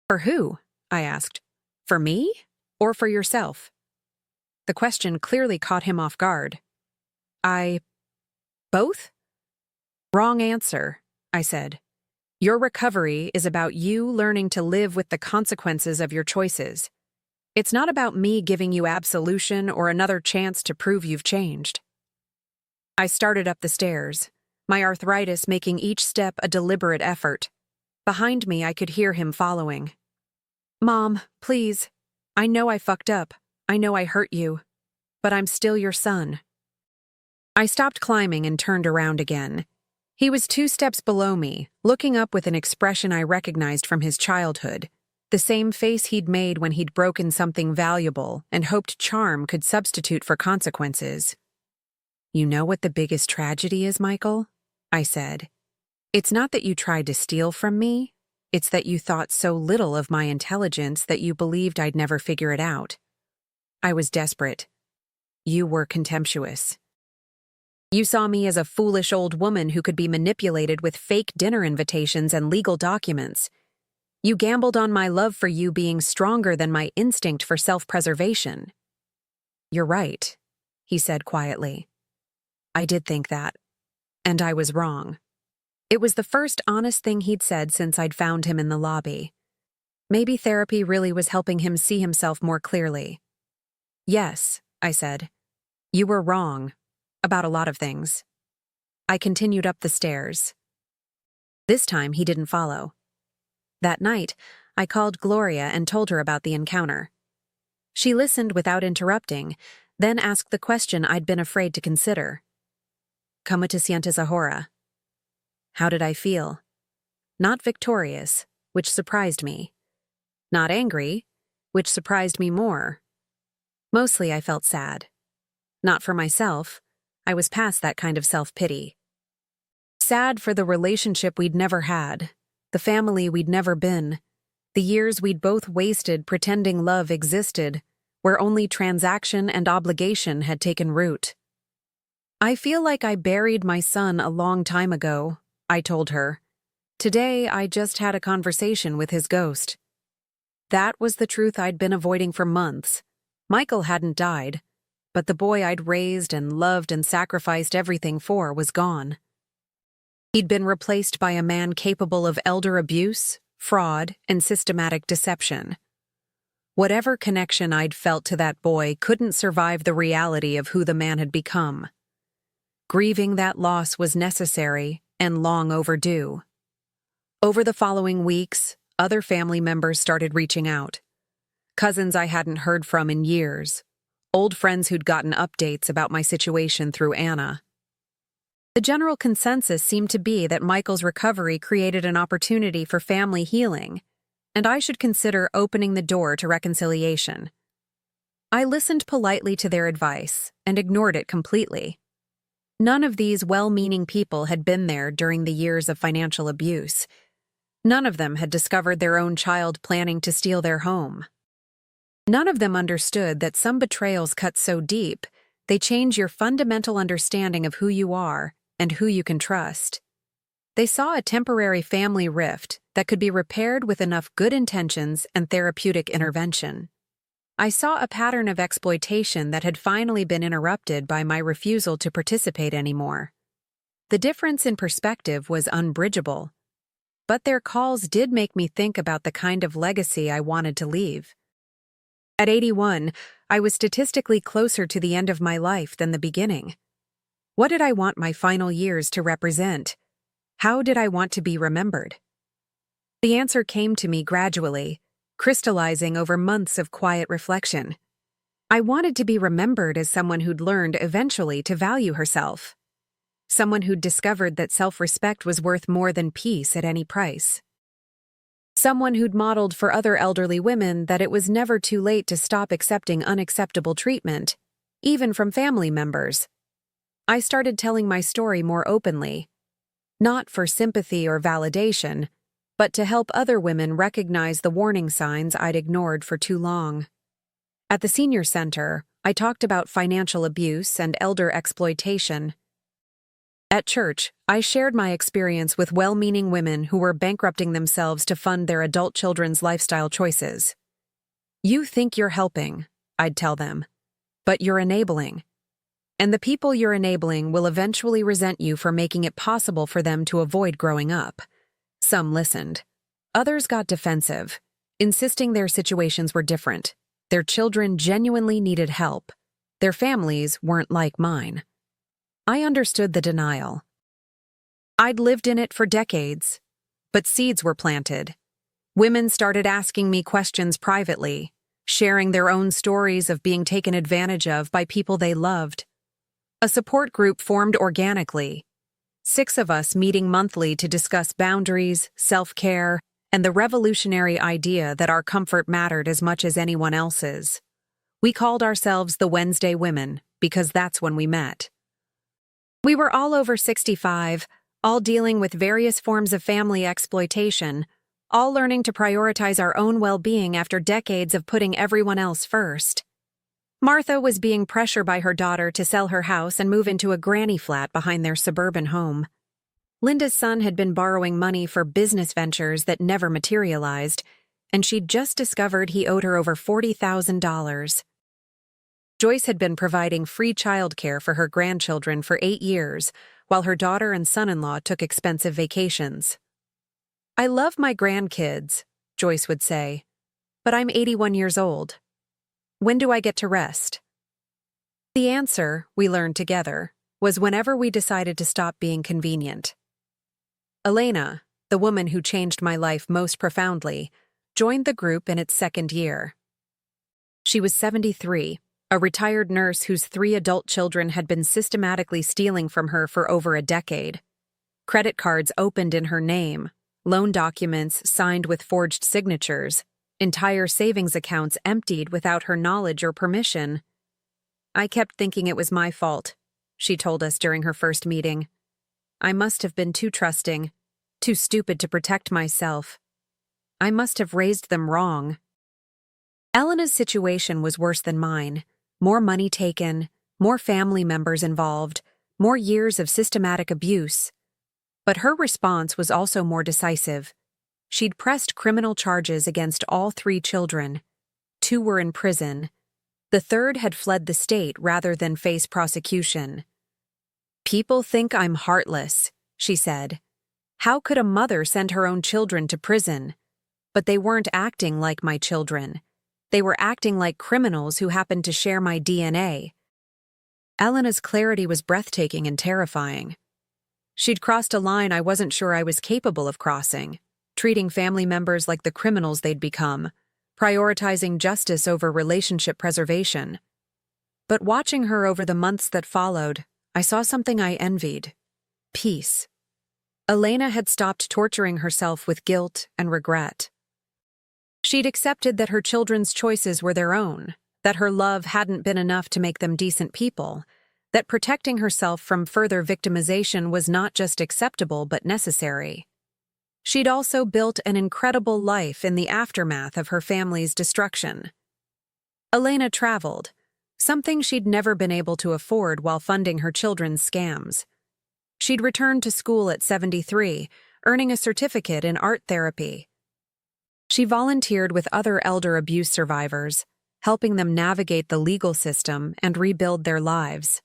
"For who?" I asked. "For me? Or for yourself?" The question clearly caught him off guard. Both?" "Wrong answer," I said. "Your recovery is about you learning to live with the consequences of your choices. It's not about me giving you absolution or another chance to prove you've changed." I started up the stairs, my arthritis making each step a deliberate effort. Behind me, I could hear him following. "Mom, please. I know I fucked up. I know I hurt you. But I'm still your son." I stopped climbing and turned around again. He was 2 steps below me, looking up with an expression I recognized from his childhood, the same face he'd made when he'd broken something valuable and hoped charm could substitute for consequences. "You know what the biggest tragedy is, Michael?" I said. "It's not that you tried to steal from me. It's that you thought so little of my intelligence that you believed I'd never figure it out. I was desperate. You were contemptuous. You saw me as a foolish old woman who could be manipulated with fake dinner invitations and legal documents. You gambled on my love for you being stronger than my instinct for self-preservation. You're right, he said quietly. I did think that, and I was wrong. It was the first honest thing he'd said since I'd found him in the lobby. Maybe therapy really was helping him see himself more clearly. Yes, I said. You were wrong. About a lot of things. I continued up the stairs. This time he didn't follow. That night, I called Gloria and told her about the encounter. She listened without interrupting, then asked the question I'd been afraid to consider. ¿Cómo te sientes ahora? How did I feel? Not victorious, which surprised me. Not angry, which surprised me more. Mostly I felt sad. Not for myself. I was past that kind of self-pity. Sad for the relationship we'd never had, the family we'd never been, the years we'd both wasted pretending love existed, where only transaction and obligation had taken root. I feel like I buried my son a long time ago, I told her. Today I just had a conversation with his ghost. That was the truth I'd been avoiding for months. Michael hadn't died, but the boy I'd raised and loved and sacrificed everything for was gone. He'd been replaced by a man capable of elder abuse, fraud, and systematic deception. Whatever connection I'd felt to that boy couldn't survive the reality of who the man had become. Grieving that loss was necessary and long overdue. Over the following weeks, other family members started reaching out. Cousins I hadn't heard from in years. Old friends who'd gotten updates about my situation through Anna. The general consensus seemed to be that Michael's recovery created an opportunity for family healing, and I should consider opening the door to reconciliation. I listened politely to their advice and ignored it completely. None of these well-meaning people had been there during the years of financial abuse. None of them had discovered their own child planning to steal their home. None of them understood that some betrayals cut so deep, they change your fundamental understanding of who you are and who you can trust. They saw a temporary family rift that could be repaired with enough good intentions and therapeutic intervention. I saw a pattern of exploitation that had finally been interrupted by my refusal to participate anymore. The difference in perspective was unbridgeable, but their calls did make me think about the kind of legacy I wanted to leave. At 81, I was statistically closer to the end of my life than the beginning. What did I want my final years to represent? How did I want to be remembered? The answer came to me gradually, crystallizing over months of quiet reflection. I wanted to be remembered as someone who'd learned eventually to value herself. Someone who'd discovered that self-respect was worth more than peace at any price. Someone who'd modeled for other elderly women that it was never too late to stop accepting unacceptable treatment, even from family members. I started telling my story more openly, not for sympathy or validation, but to help other women recognize the warning signs I'd ignored for too long. At the senior center, I talked about financial abuse and elder exploitation. At church, I shared my experience with well-meaning women who were bankrupting themselves to fund their adult children's lifestyle choices. You think you're helping, I'd tell them, but you're enabling. And the people you're enabling will eventually resent you for making it possible for them to avoid growing up. Some listened. Others got defensive, insisting their situations were different. Their children genuinely needed help. Their families weren't like mine. I understood the denial. I'd lived in it for decades, but seeds were planted. Women started asking me questions privately, sharing their own stories of being taken advantage of by people they loved. A support group formed organically, 6 of us meeting monthly to discuss boundaries, self-care, and the revolutionary idea that our comfort mattered as much as anyone else's. We called ourselves the Wednesday Women because that's when we met. We were all over 65, all dealing with various forms of family exploitation, all learning to prioritize our own well-being after decades of putting everyone else first. Martha was being pressured by her daughter to sell her house and move into a granny flat behind their suburban home. Linda's son had been borrowing money for business ventures that never materialized, and she'd just discovered he owed her over $40,000. Joyce had been providing free childcare for her grandchildren for 8 years, while her daughter and son-in-law took expensive vacations. "I love my grandkids," Joyce would say, "but I'm 81 years old. When do I get to rest?" The answer, we learned together, was whenever we decided to stop being convenient. Elena, the woman who changed my life most profoundly, joined the group in its second year. She was 73, a retired nurse whose 3 adult children had been systematically stealing from her for over a decade. Credit cards opened in her name, loan documents signed with forged signatures, entire savings accounts emptied without her knowledge or permission. "I kept thinking it was my fault," she told us during her first meeting. "I must have been too trusting, too stupid to protect myself. I must have raised them wrong." Elena's situation was worse than mine. More money taken, more family members involved, more years of systematic abuse. But her response was also more decisive. She'd pressed criminal charges against all 3 children. 2 were in prison. The 3rd had fled the state rather than face prosecution. "People think I'm heartless," she said. "How could a mother send her own children to prison? But they weren't acting like my children. They were acting like criminals who happened to share my DNA." Elena's clarity was breathtaking and terrifying. She'd crossed a line I wasn't sure I was capable of crossing, treating family members like the criminals they'd become, prioritizing justice over relationship preservation. But watching her over the months that followed, I saw something I envied: peace. Elena had stopped torturing herself with guilt and regret. She'd accepted that her children's choices were their own, that her love hadn't been enough to make them decent people, that protecting herself from further victimization was not just acceptable but necessary. She'd also built an incredible life in the aftermath of her family's destruction. Elena traveled, something she'd never been able to afford while funding her children's scams. She'd returned to school at 73, earning a certificate in art therapy. She volunteered with other elder abuse survivors, helping them navigate the legal system and rebuild their lives.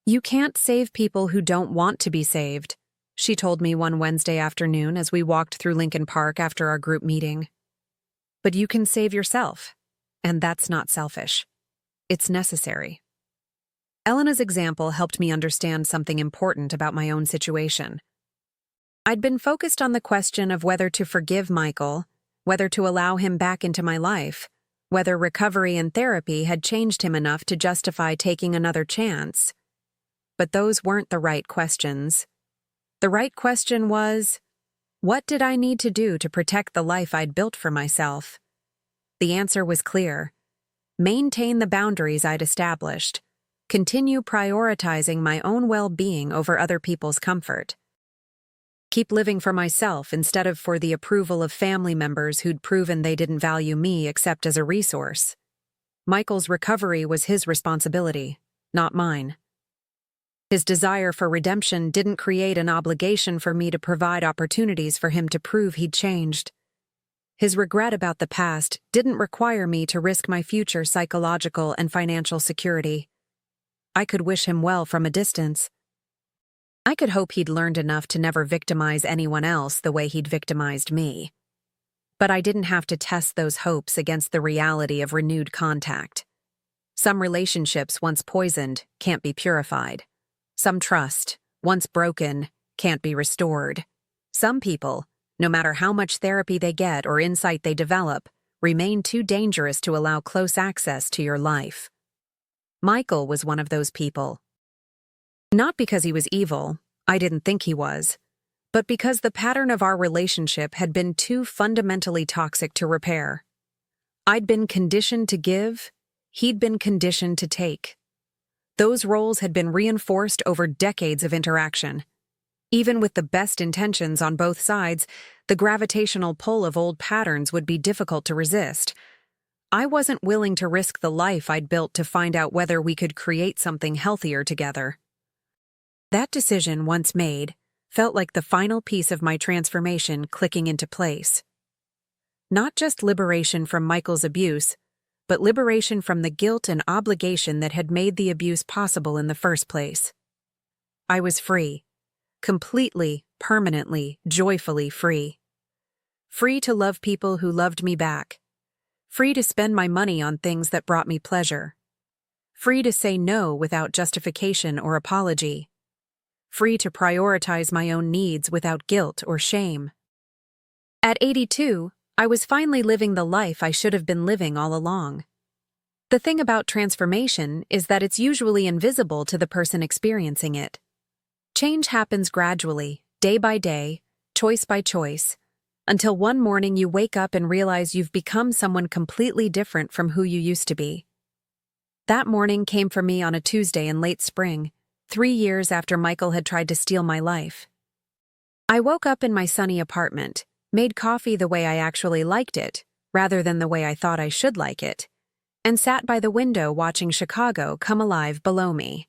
"You can't save people who don't want to be saved," she told me one Wednesday afternoon as we walked through Lincoln Park after our group meeting. "But you can save yourself, and that's not selfish. It's necessary." Elena's example helped me understand something important about my own situation. I'd been focused on the question of whether to forgive Michael, whether to allow him back into my life, whether recovery and therapy had changed him enough to justify taking another chance. But those weren't the right questions. The right question was, what did I need to do to protect the life I'd built for myself? The answer was clear: maintain the boundaries I'd established, continue prioritizing my own well-being over other people's comfort. Keep living for myself instead of for the approval of family members who'd proven they didn't value me except as a resource. Michael's recovery was his responsibility, not mine. His desire for redemption didn't create an obligation for me to provide opportunities for him to prove he'd changed. His regret about the past didn't require me to risk my future psychological and financial security. I could wish him well from a distance. I could hope he'd learned enough to never victimize anyone else the way he'd victimized me. But I didn't have to test those hopes against the reality of renewed contact. Some relationships once poisoned can't be purified. Some trust, once broken, can't be restored. Some people, no matter how much therapy they get or insight they develop, remain too dangerous to allow close access to your life. Michael was one of those people. Not because he was evil, I didn't think he was, but because the pattern of our relationship had been too fundamentally toxic to repair. I'd been conditioned to give, he'd been conditioned to take. Those roles had been reinforced over decades of interaction. Even with the best intentions on both sides, the gravitational pull of old patterns would be difficult to resist. I wasn't willing to risk the life I'd built to find out whether we could create something healthier together. That decision, once made, felt like the final piece of my transformation clicking into place. Not just liberation from Michael's abuse, but liberation from the guilt and obligation that had made the abuse possible in the first place. I was free. Completely, permanently, joyfully free. Free to love people who loved me back. Free to spend my money on things that brought me pleasure. Free to say no without justification or apology. Free to prioritize my own needs without guilt or shame. At 82, I was finally living the life I should have been living all along. The thing about transformation is that it's usually invisible to the person experiencing it. Change happens gradually, day by day, choice by choice, until one morning you wake up and realize you've become someone completely different from who you used to be. That morning came for me on a Tuesday in late spring, 3 years after Michael had tried to steal my life. I woke up in my sunny apartment, made coffee the way I actually liked it, rather than the way I thought I should like it, and sat by the window watching Chicago come alive below me.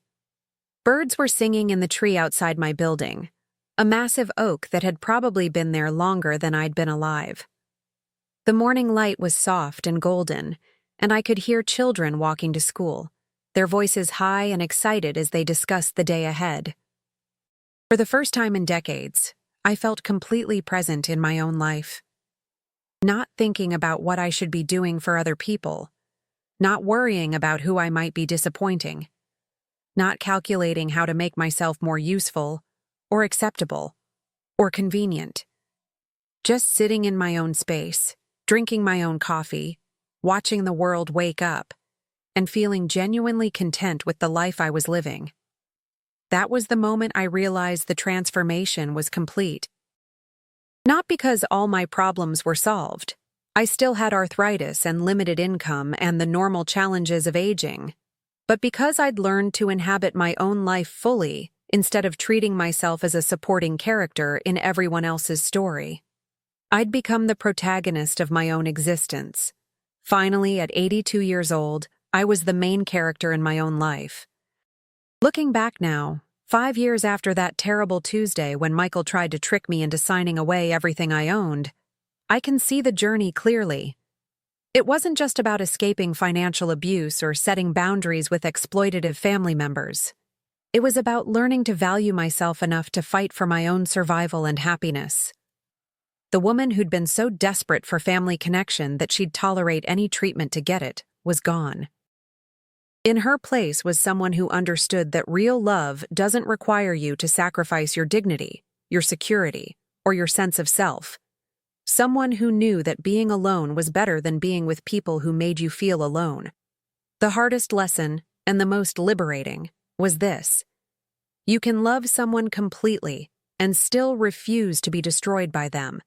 Birds were singing in the tree outside my building, a massive oak that had probably been there longer than I'd been alive. The morning light was soft and golden, and I could hear children walking to school, their voices high and excited as they discussed the day ahead. For the first time in decades, I felt completely present in my own life. Not thinking about what I should be doing for other people, not worrying about who I might be disappointing, not calculating how to make myself more useful, or acceptable, or convenient. Just sitting in my own space, drinking my own coffee, watching the world wake up, and feeling genuinely content with the life I was living. That was the moment I realized the transformation was complete. Not because all my problems were solved. I still had arthritis and limited income and the normal challenges of aging, but because I'd learned to inhabit my own life fully instead of treating myself as a supporting character in everyone else's story. I'd become the protagonist of my own existence. Finally, at 82 years old, I was the main character in my own life. Looking back now, 5 years after that terrible Tuesday when Michael tried to trick me into signing away everything I owned, I can see the journey clearly. It wasn't just about escaping financial abuse or setting boundaries with exploitative family members. It was about learning to value myself enough to fight for my own survival and happiness. The woman who'd been so desperate for family connection that she'd tolerate any treatment to get it was gone. In her place was someone who understood that real love doesn't require you to sacrifice your dignity, your security, or your sense of self. Someone who knew that being alone was better than being with people who made you feel alone. The hardest lesson, and the most liberating, was this: you can love someone completely and still refuse to be destroyed by them.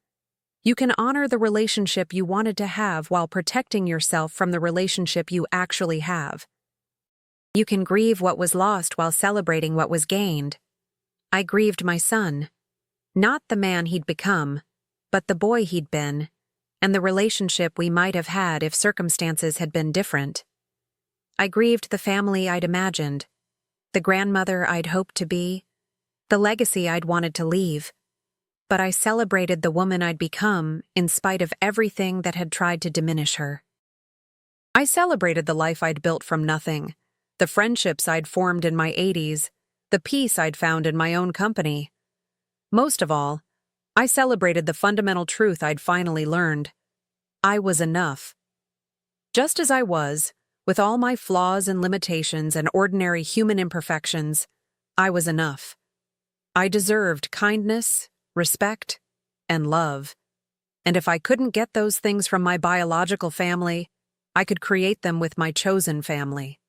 You can honor the relationship you wanted to have while protecting yourself from the relationship you actually have. You can grieve what was lost while celebrating what was gained. I grieved my son, not the man he'd become, but the boy he'd been, and the relationship we might have had if circumstances had been different. I grieved the family I'd imagined, the grandmother I'd hoped to be, the legacy I'd wanted to leave. But I celebrated the woman I'd become in spite of everything that had tried to diminish her. I celebrated the life I'd built from nothing, the friendships I'd formed in my 80s, the peace I'd found in my own company. Most of all, I celebrated the fundamental truth I'd finally learned. I was enough. Just as I was, with all my flaws and limitations and ordinary human imperfections, I was enough. I deserved kindness, respect, and love. And if I couldn't get those things from my biological family, I could create them with my chosen family.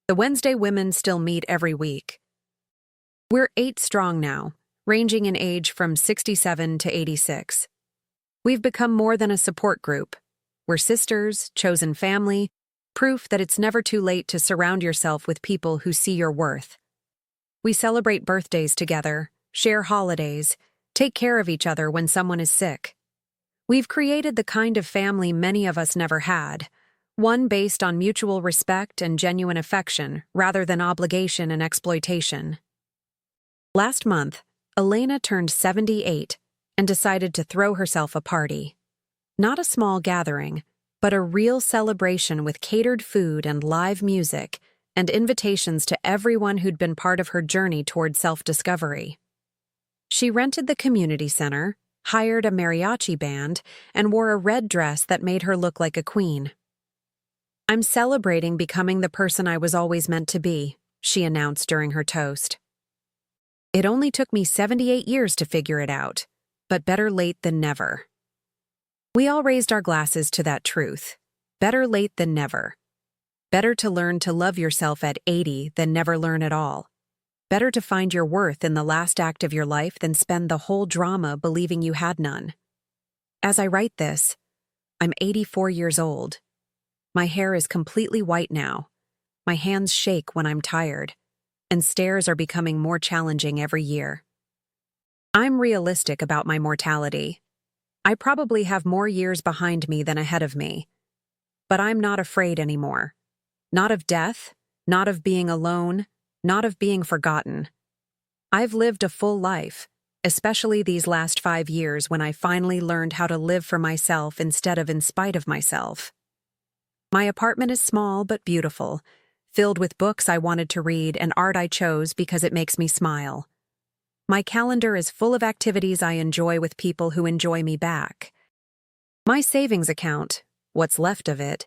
The Wednesday women still meet every week. We're 8 strong now, ranging in age from 67 to 86. We've become more than a support group. We're sisters, chosen family, proof that it's never too late to surround yourself with people who see your worth. We celebrate birthdays together, share holidays, take care of each other when someone is sick. We've created the kind of family many of us never had, one based on mutual respect and genuine affection rather than obligation and exploitation. Last month, Elena turned 78 and decided to throw herself a party. Not a small gathering, but a real celebration with catered food and live music and invitations to everyone who'd been part of her journey toward self-discovery. She rented the community center, hired a mariachi band, and wore a red dress that made her look like a queen. "I'm celebrating becoming the person I was always meant to be," she announced during her toast. "It only took me 78 years to figure it out, but better late than never." We all raised our glasses to that truth. Better late than never. Better to learn to love yourself at 80 than never learn at all. Better to find your worth in the last act of your life than spend the whole drama believing you had none. As I write this, I'm 84 years old. My hair is completely white now. My hands shake when I'm tired, and stairs are becoming more challenging every year. I'm realistic about my mortality. I probably have more years behind me than ahead of me. But I'm not afraid anymore. Not of death, not of being alone, not of being forgotten. I've lived a full life, especially these last 5 years when I finally learned how to live for myself instead of in spite of myself. My apartment is small but beautiful, filled with books I wanted to read and art I chose because it makes me smile. My calendar is full of activities I enjoy with people who enjoy me back. My savings account, what's left of it,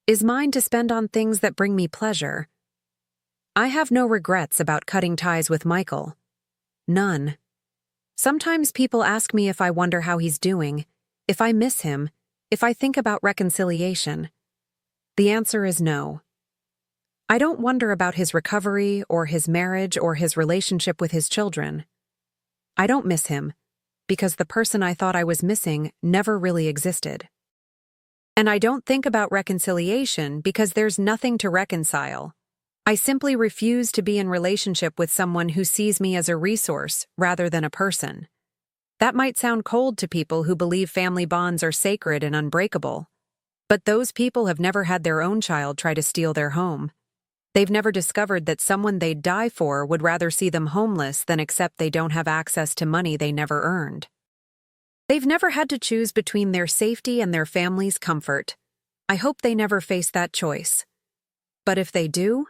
is mine to spend on things that bring me pleasure. I have no regrets about cutting ties with Michael. None. Sometimes people ask me if I wonder how he's doing, if I miss him, if I think about reconciliation. The answer is no. I don't wonder about his recovery or his marriage or his relationship with his children. I don't miss him, because the person I thought I was missing never really existed. And I don't think about reconciliation because there's nothing to reconcile. I simply refuse to be in relationship with someone who sees me as a resource rather than a person. That might sound cold to people who believe family bonds are sacred and unbreakable. But those people have never had their own child try to steal their home. They've never discovered that someone they'd die for would rather see them homeless than accept they don't have access to money they never earned. They've never had to choose between their safety and their family's comfort. I hope they never face that choice. But if they do,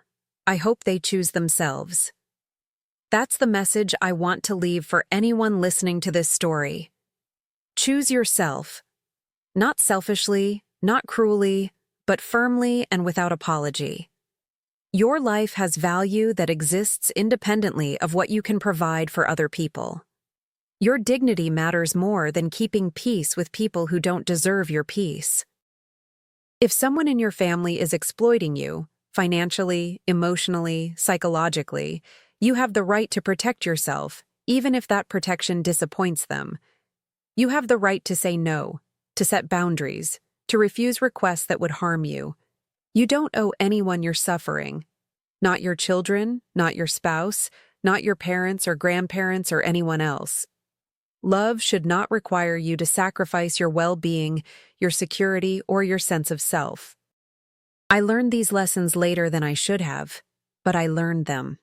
I hope they choose themselves. That's the message I want to leave for anyone listening to this story. Choose yourself. Not selfishly, not cruelly, but firmly and without apology. Your life has value that exists independently of what you can provide for other people. Your dignity matters more than keeping peace with people who don't deserve your peace. If someone in your family is exploiting you, financially, emotionally, psychologically, you have the right to protect yourself, even if that protection disappoints them. You have the right to say no, to set boundaries, to refuse requests that would harm you. You don't owe anyone your suffering. Not your children, not your spouse, not your parents or grandparents or anyone else. Love should not require you to sacrifice your well-being, your security, or your sense of self. I learned these lessons later than I should have, but I learned them.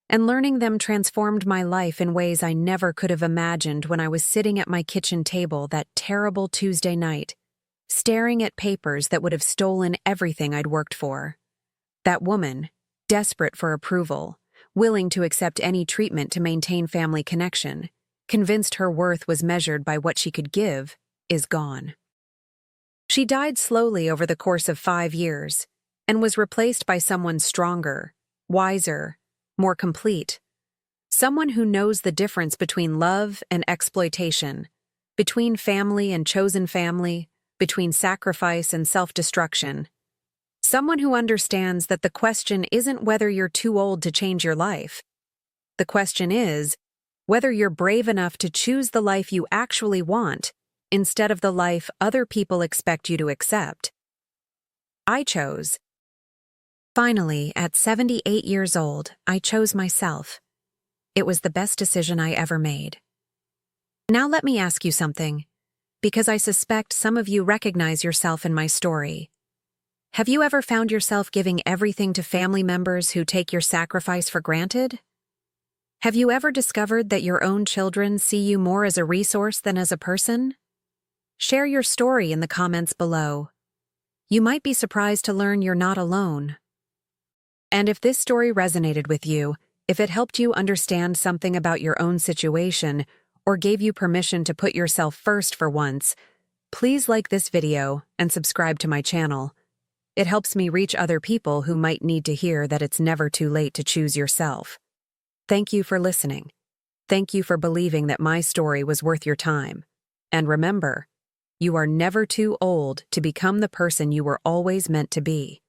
And learning them transformed my life in ways I never could have imagined when I was sitting at my kitchen table that terrible Tuesday night, staring at papers that would have stolen everything I'd worked for. That woman, desperate for approval, willing to accept any treatment to maintain family connection, convinced her worth was measured by what she could give, is gone. She died slowly over the course of 5 years and was replaced by someone stronger, wiser, more complete. Someone who knows the difference between love and exploitation, between family and chosen family, between sacrifice and self-destruction. Someone who understands that the question isn't whether you're too old to change your life. The question is whether you're brave enough to choose the life you actually want instead of the life other people expect you to accept. I chose. Finally, at 78 years old, I chose myself. It was the best decision I ever made. Now let me ask you something, because I suspect some of you recognize yourself in my story. Have you ever found yourself giving everything to family members who take your sacrifice for granted? Have you ever discovered that your own children see you more as a resource than as a person? Share your story in the comments below. You might be surprised to learn you're not alone. And if this story resonated with you, if it helped you understand something about your own situation, or gave you permission to put yourself first for once, please like this video and subscribe to my channel. It helps me reach other people who might need to hear that it's never too late to choose yourself. Thank you for listening. Thank you for believing that my story was worth your time. And remember, you are never too old to become the person you were always meant to be.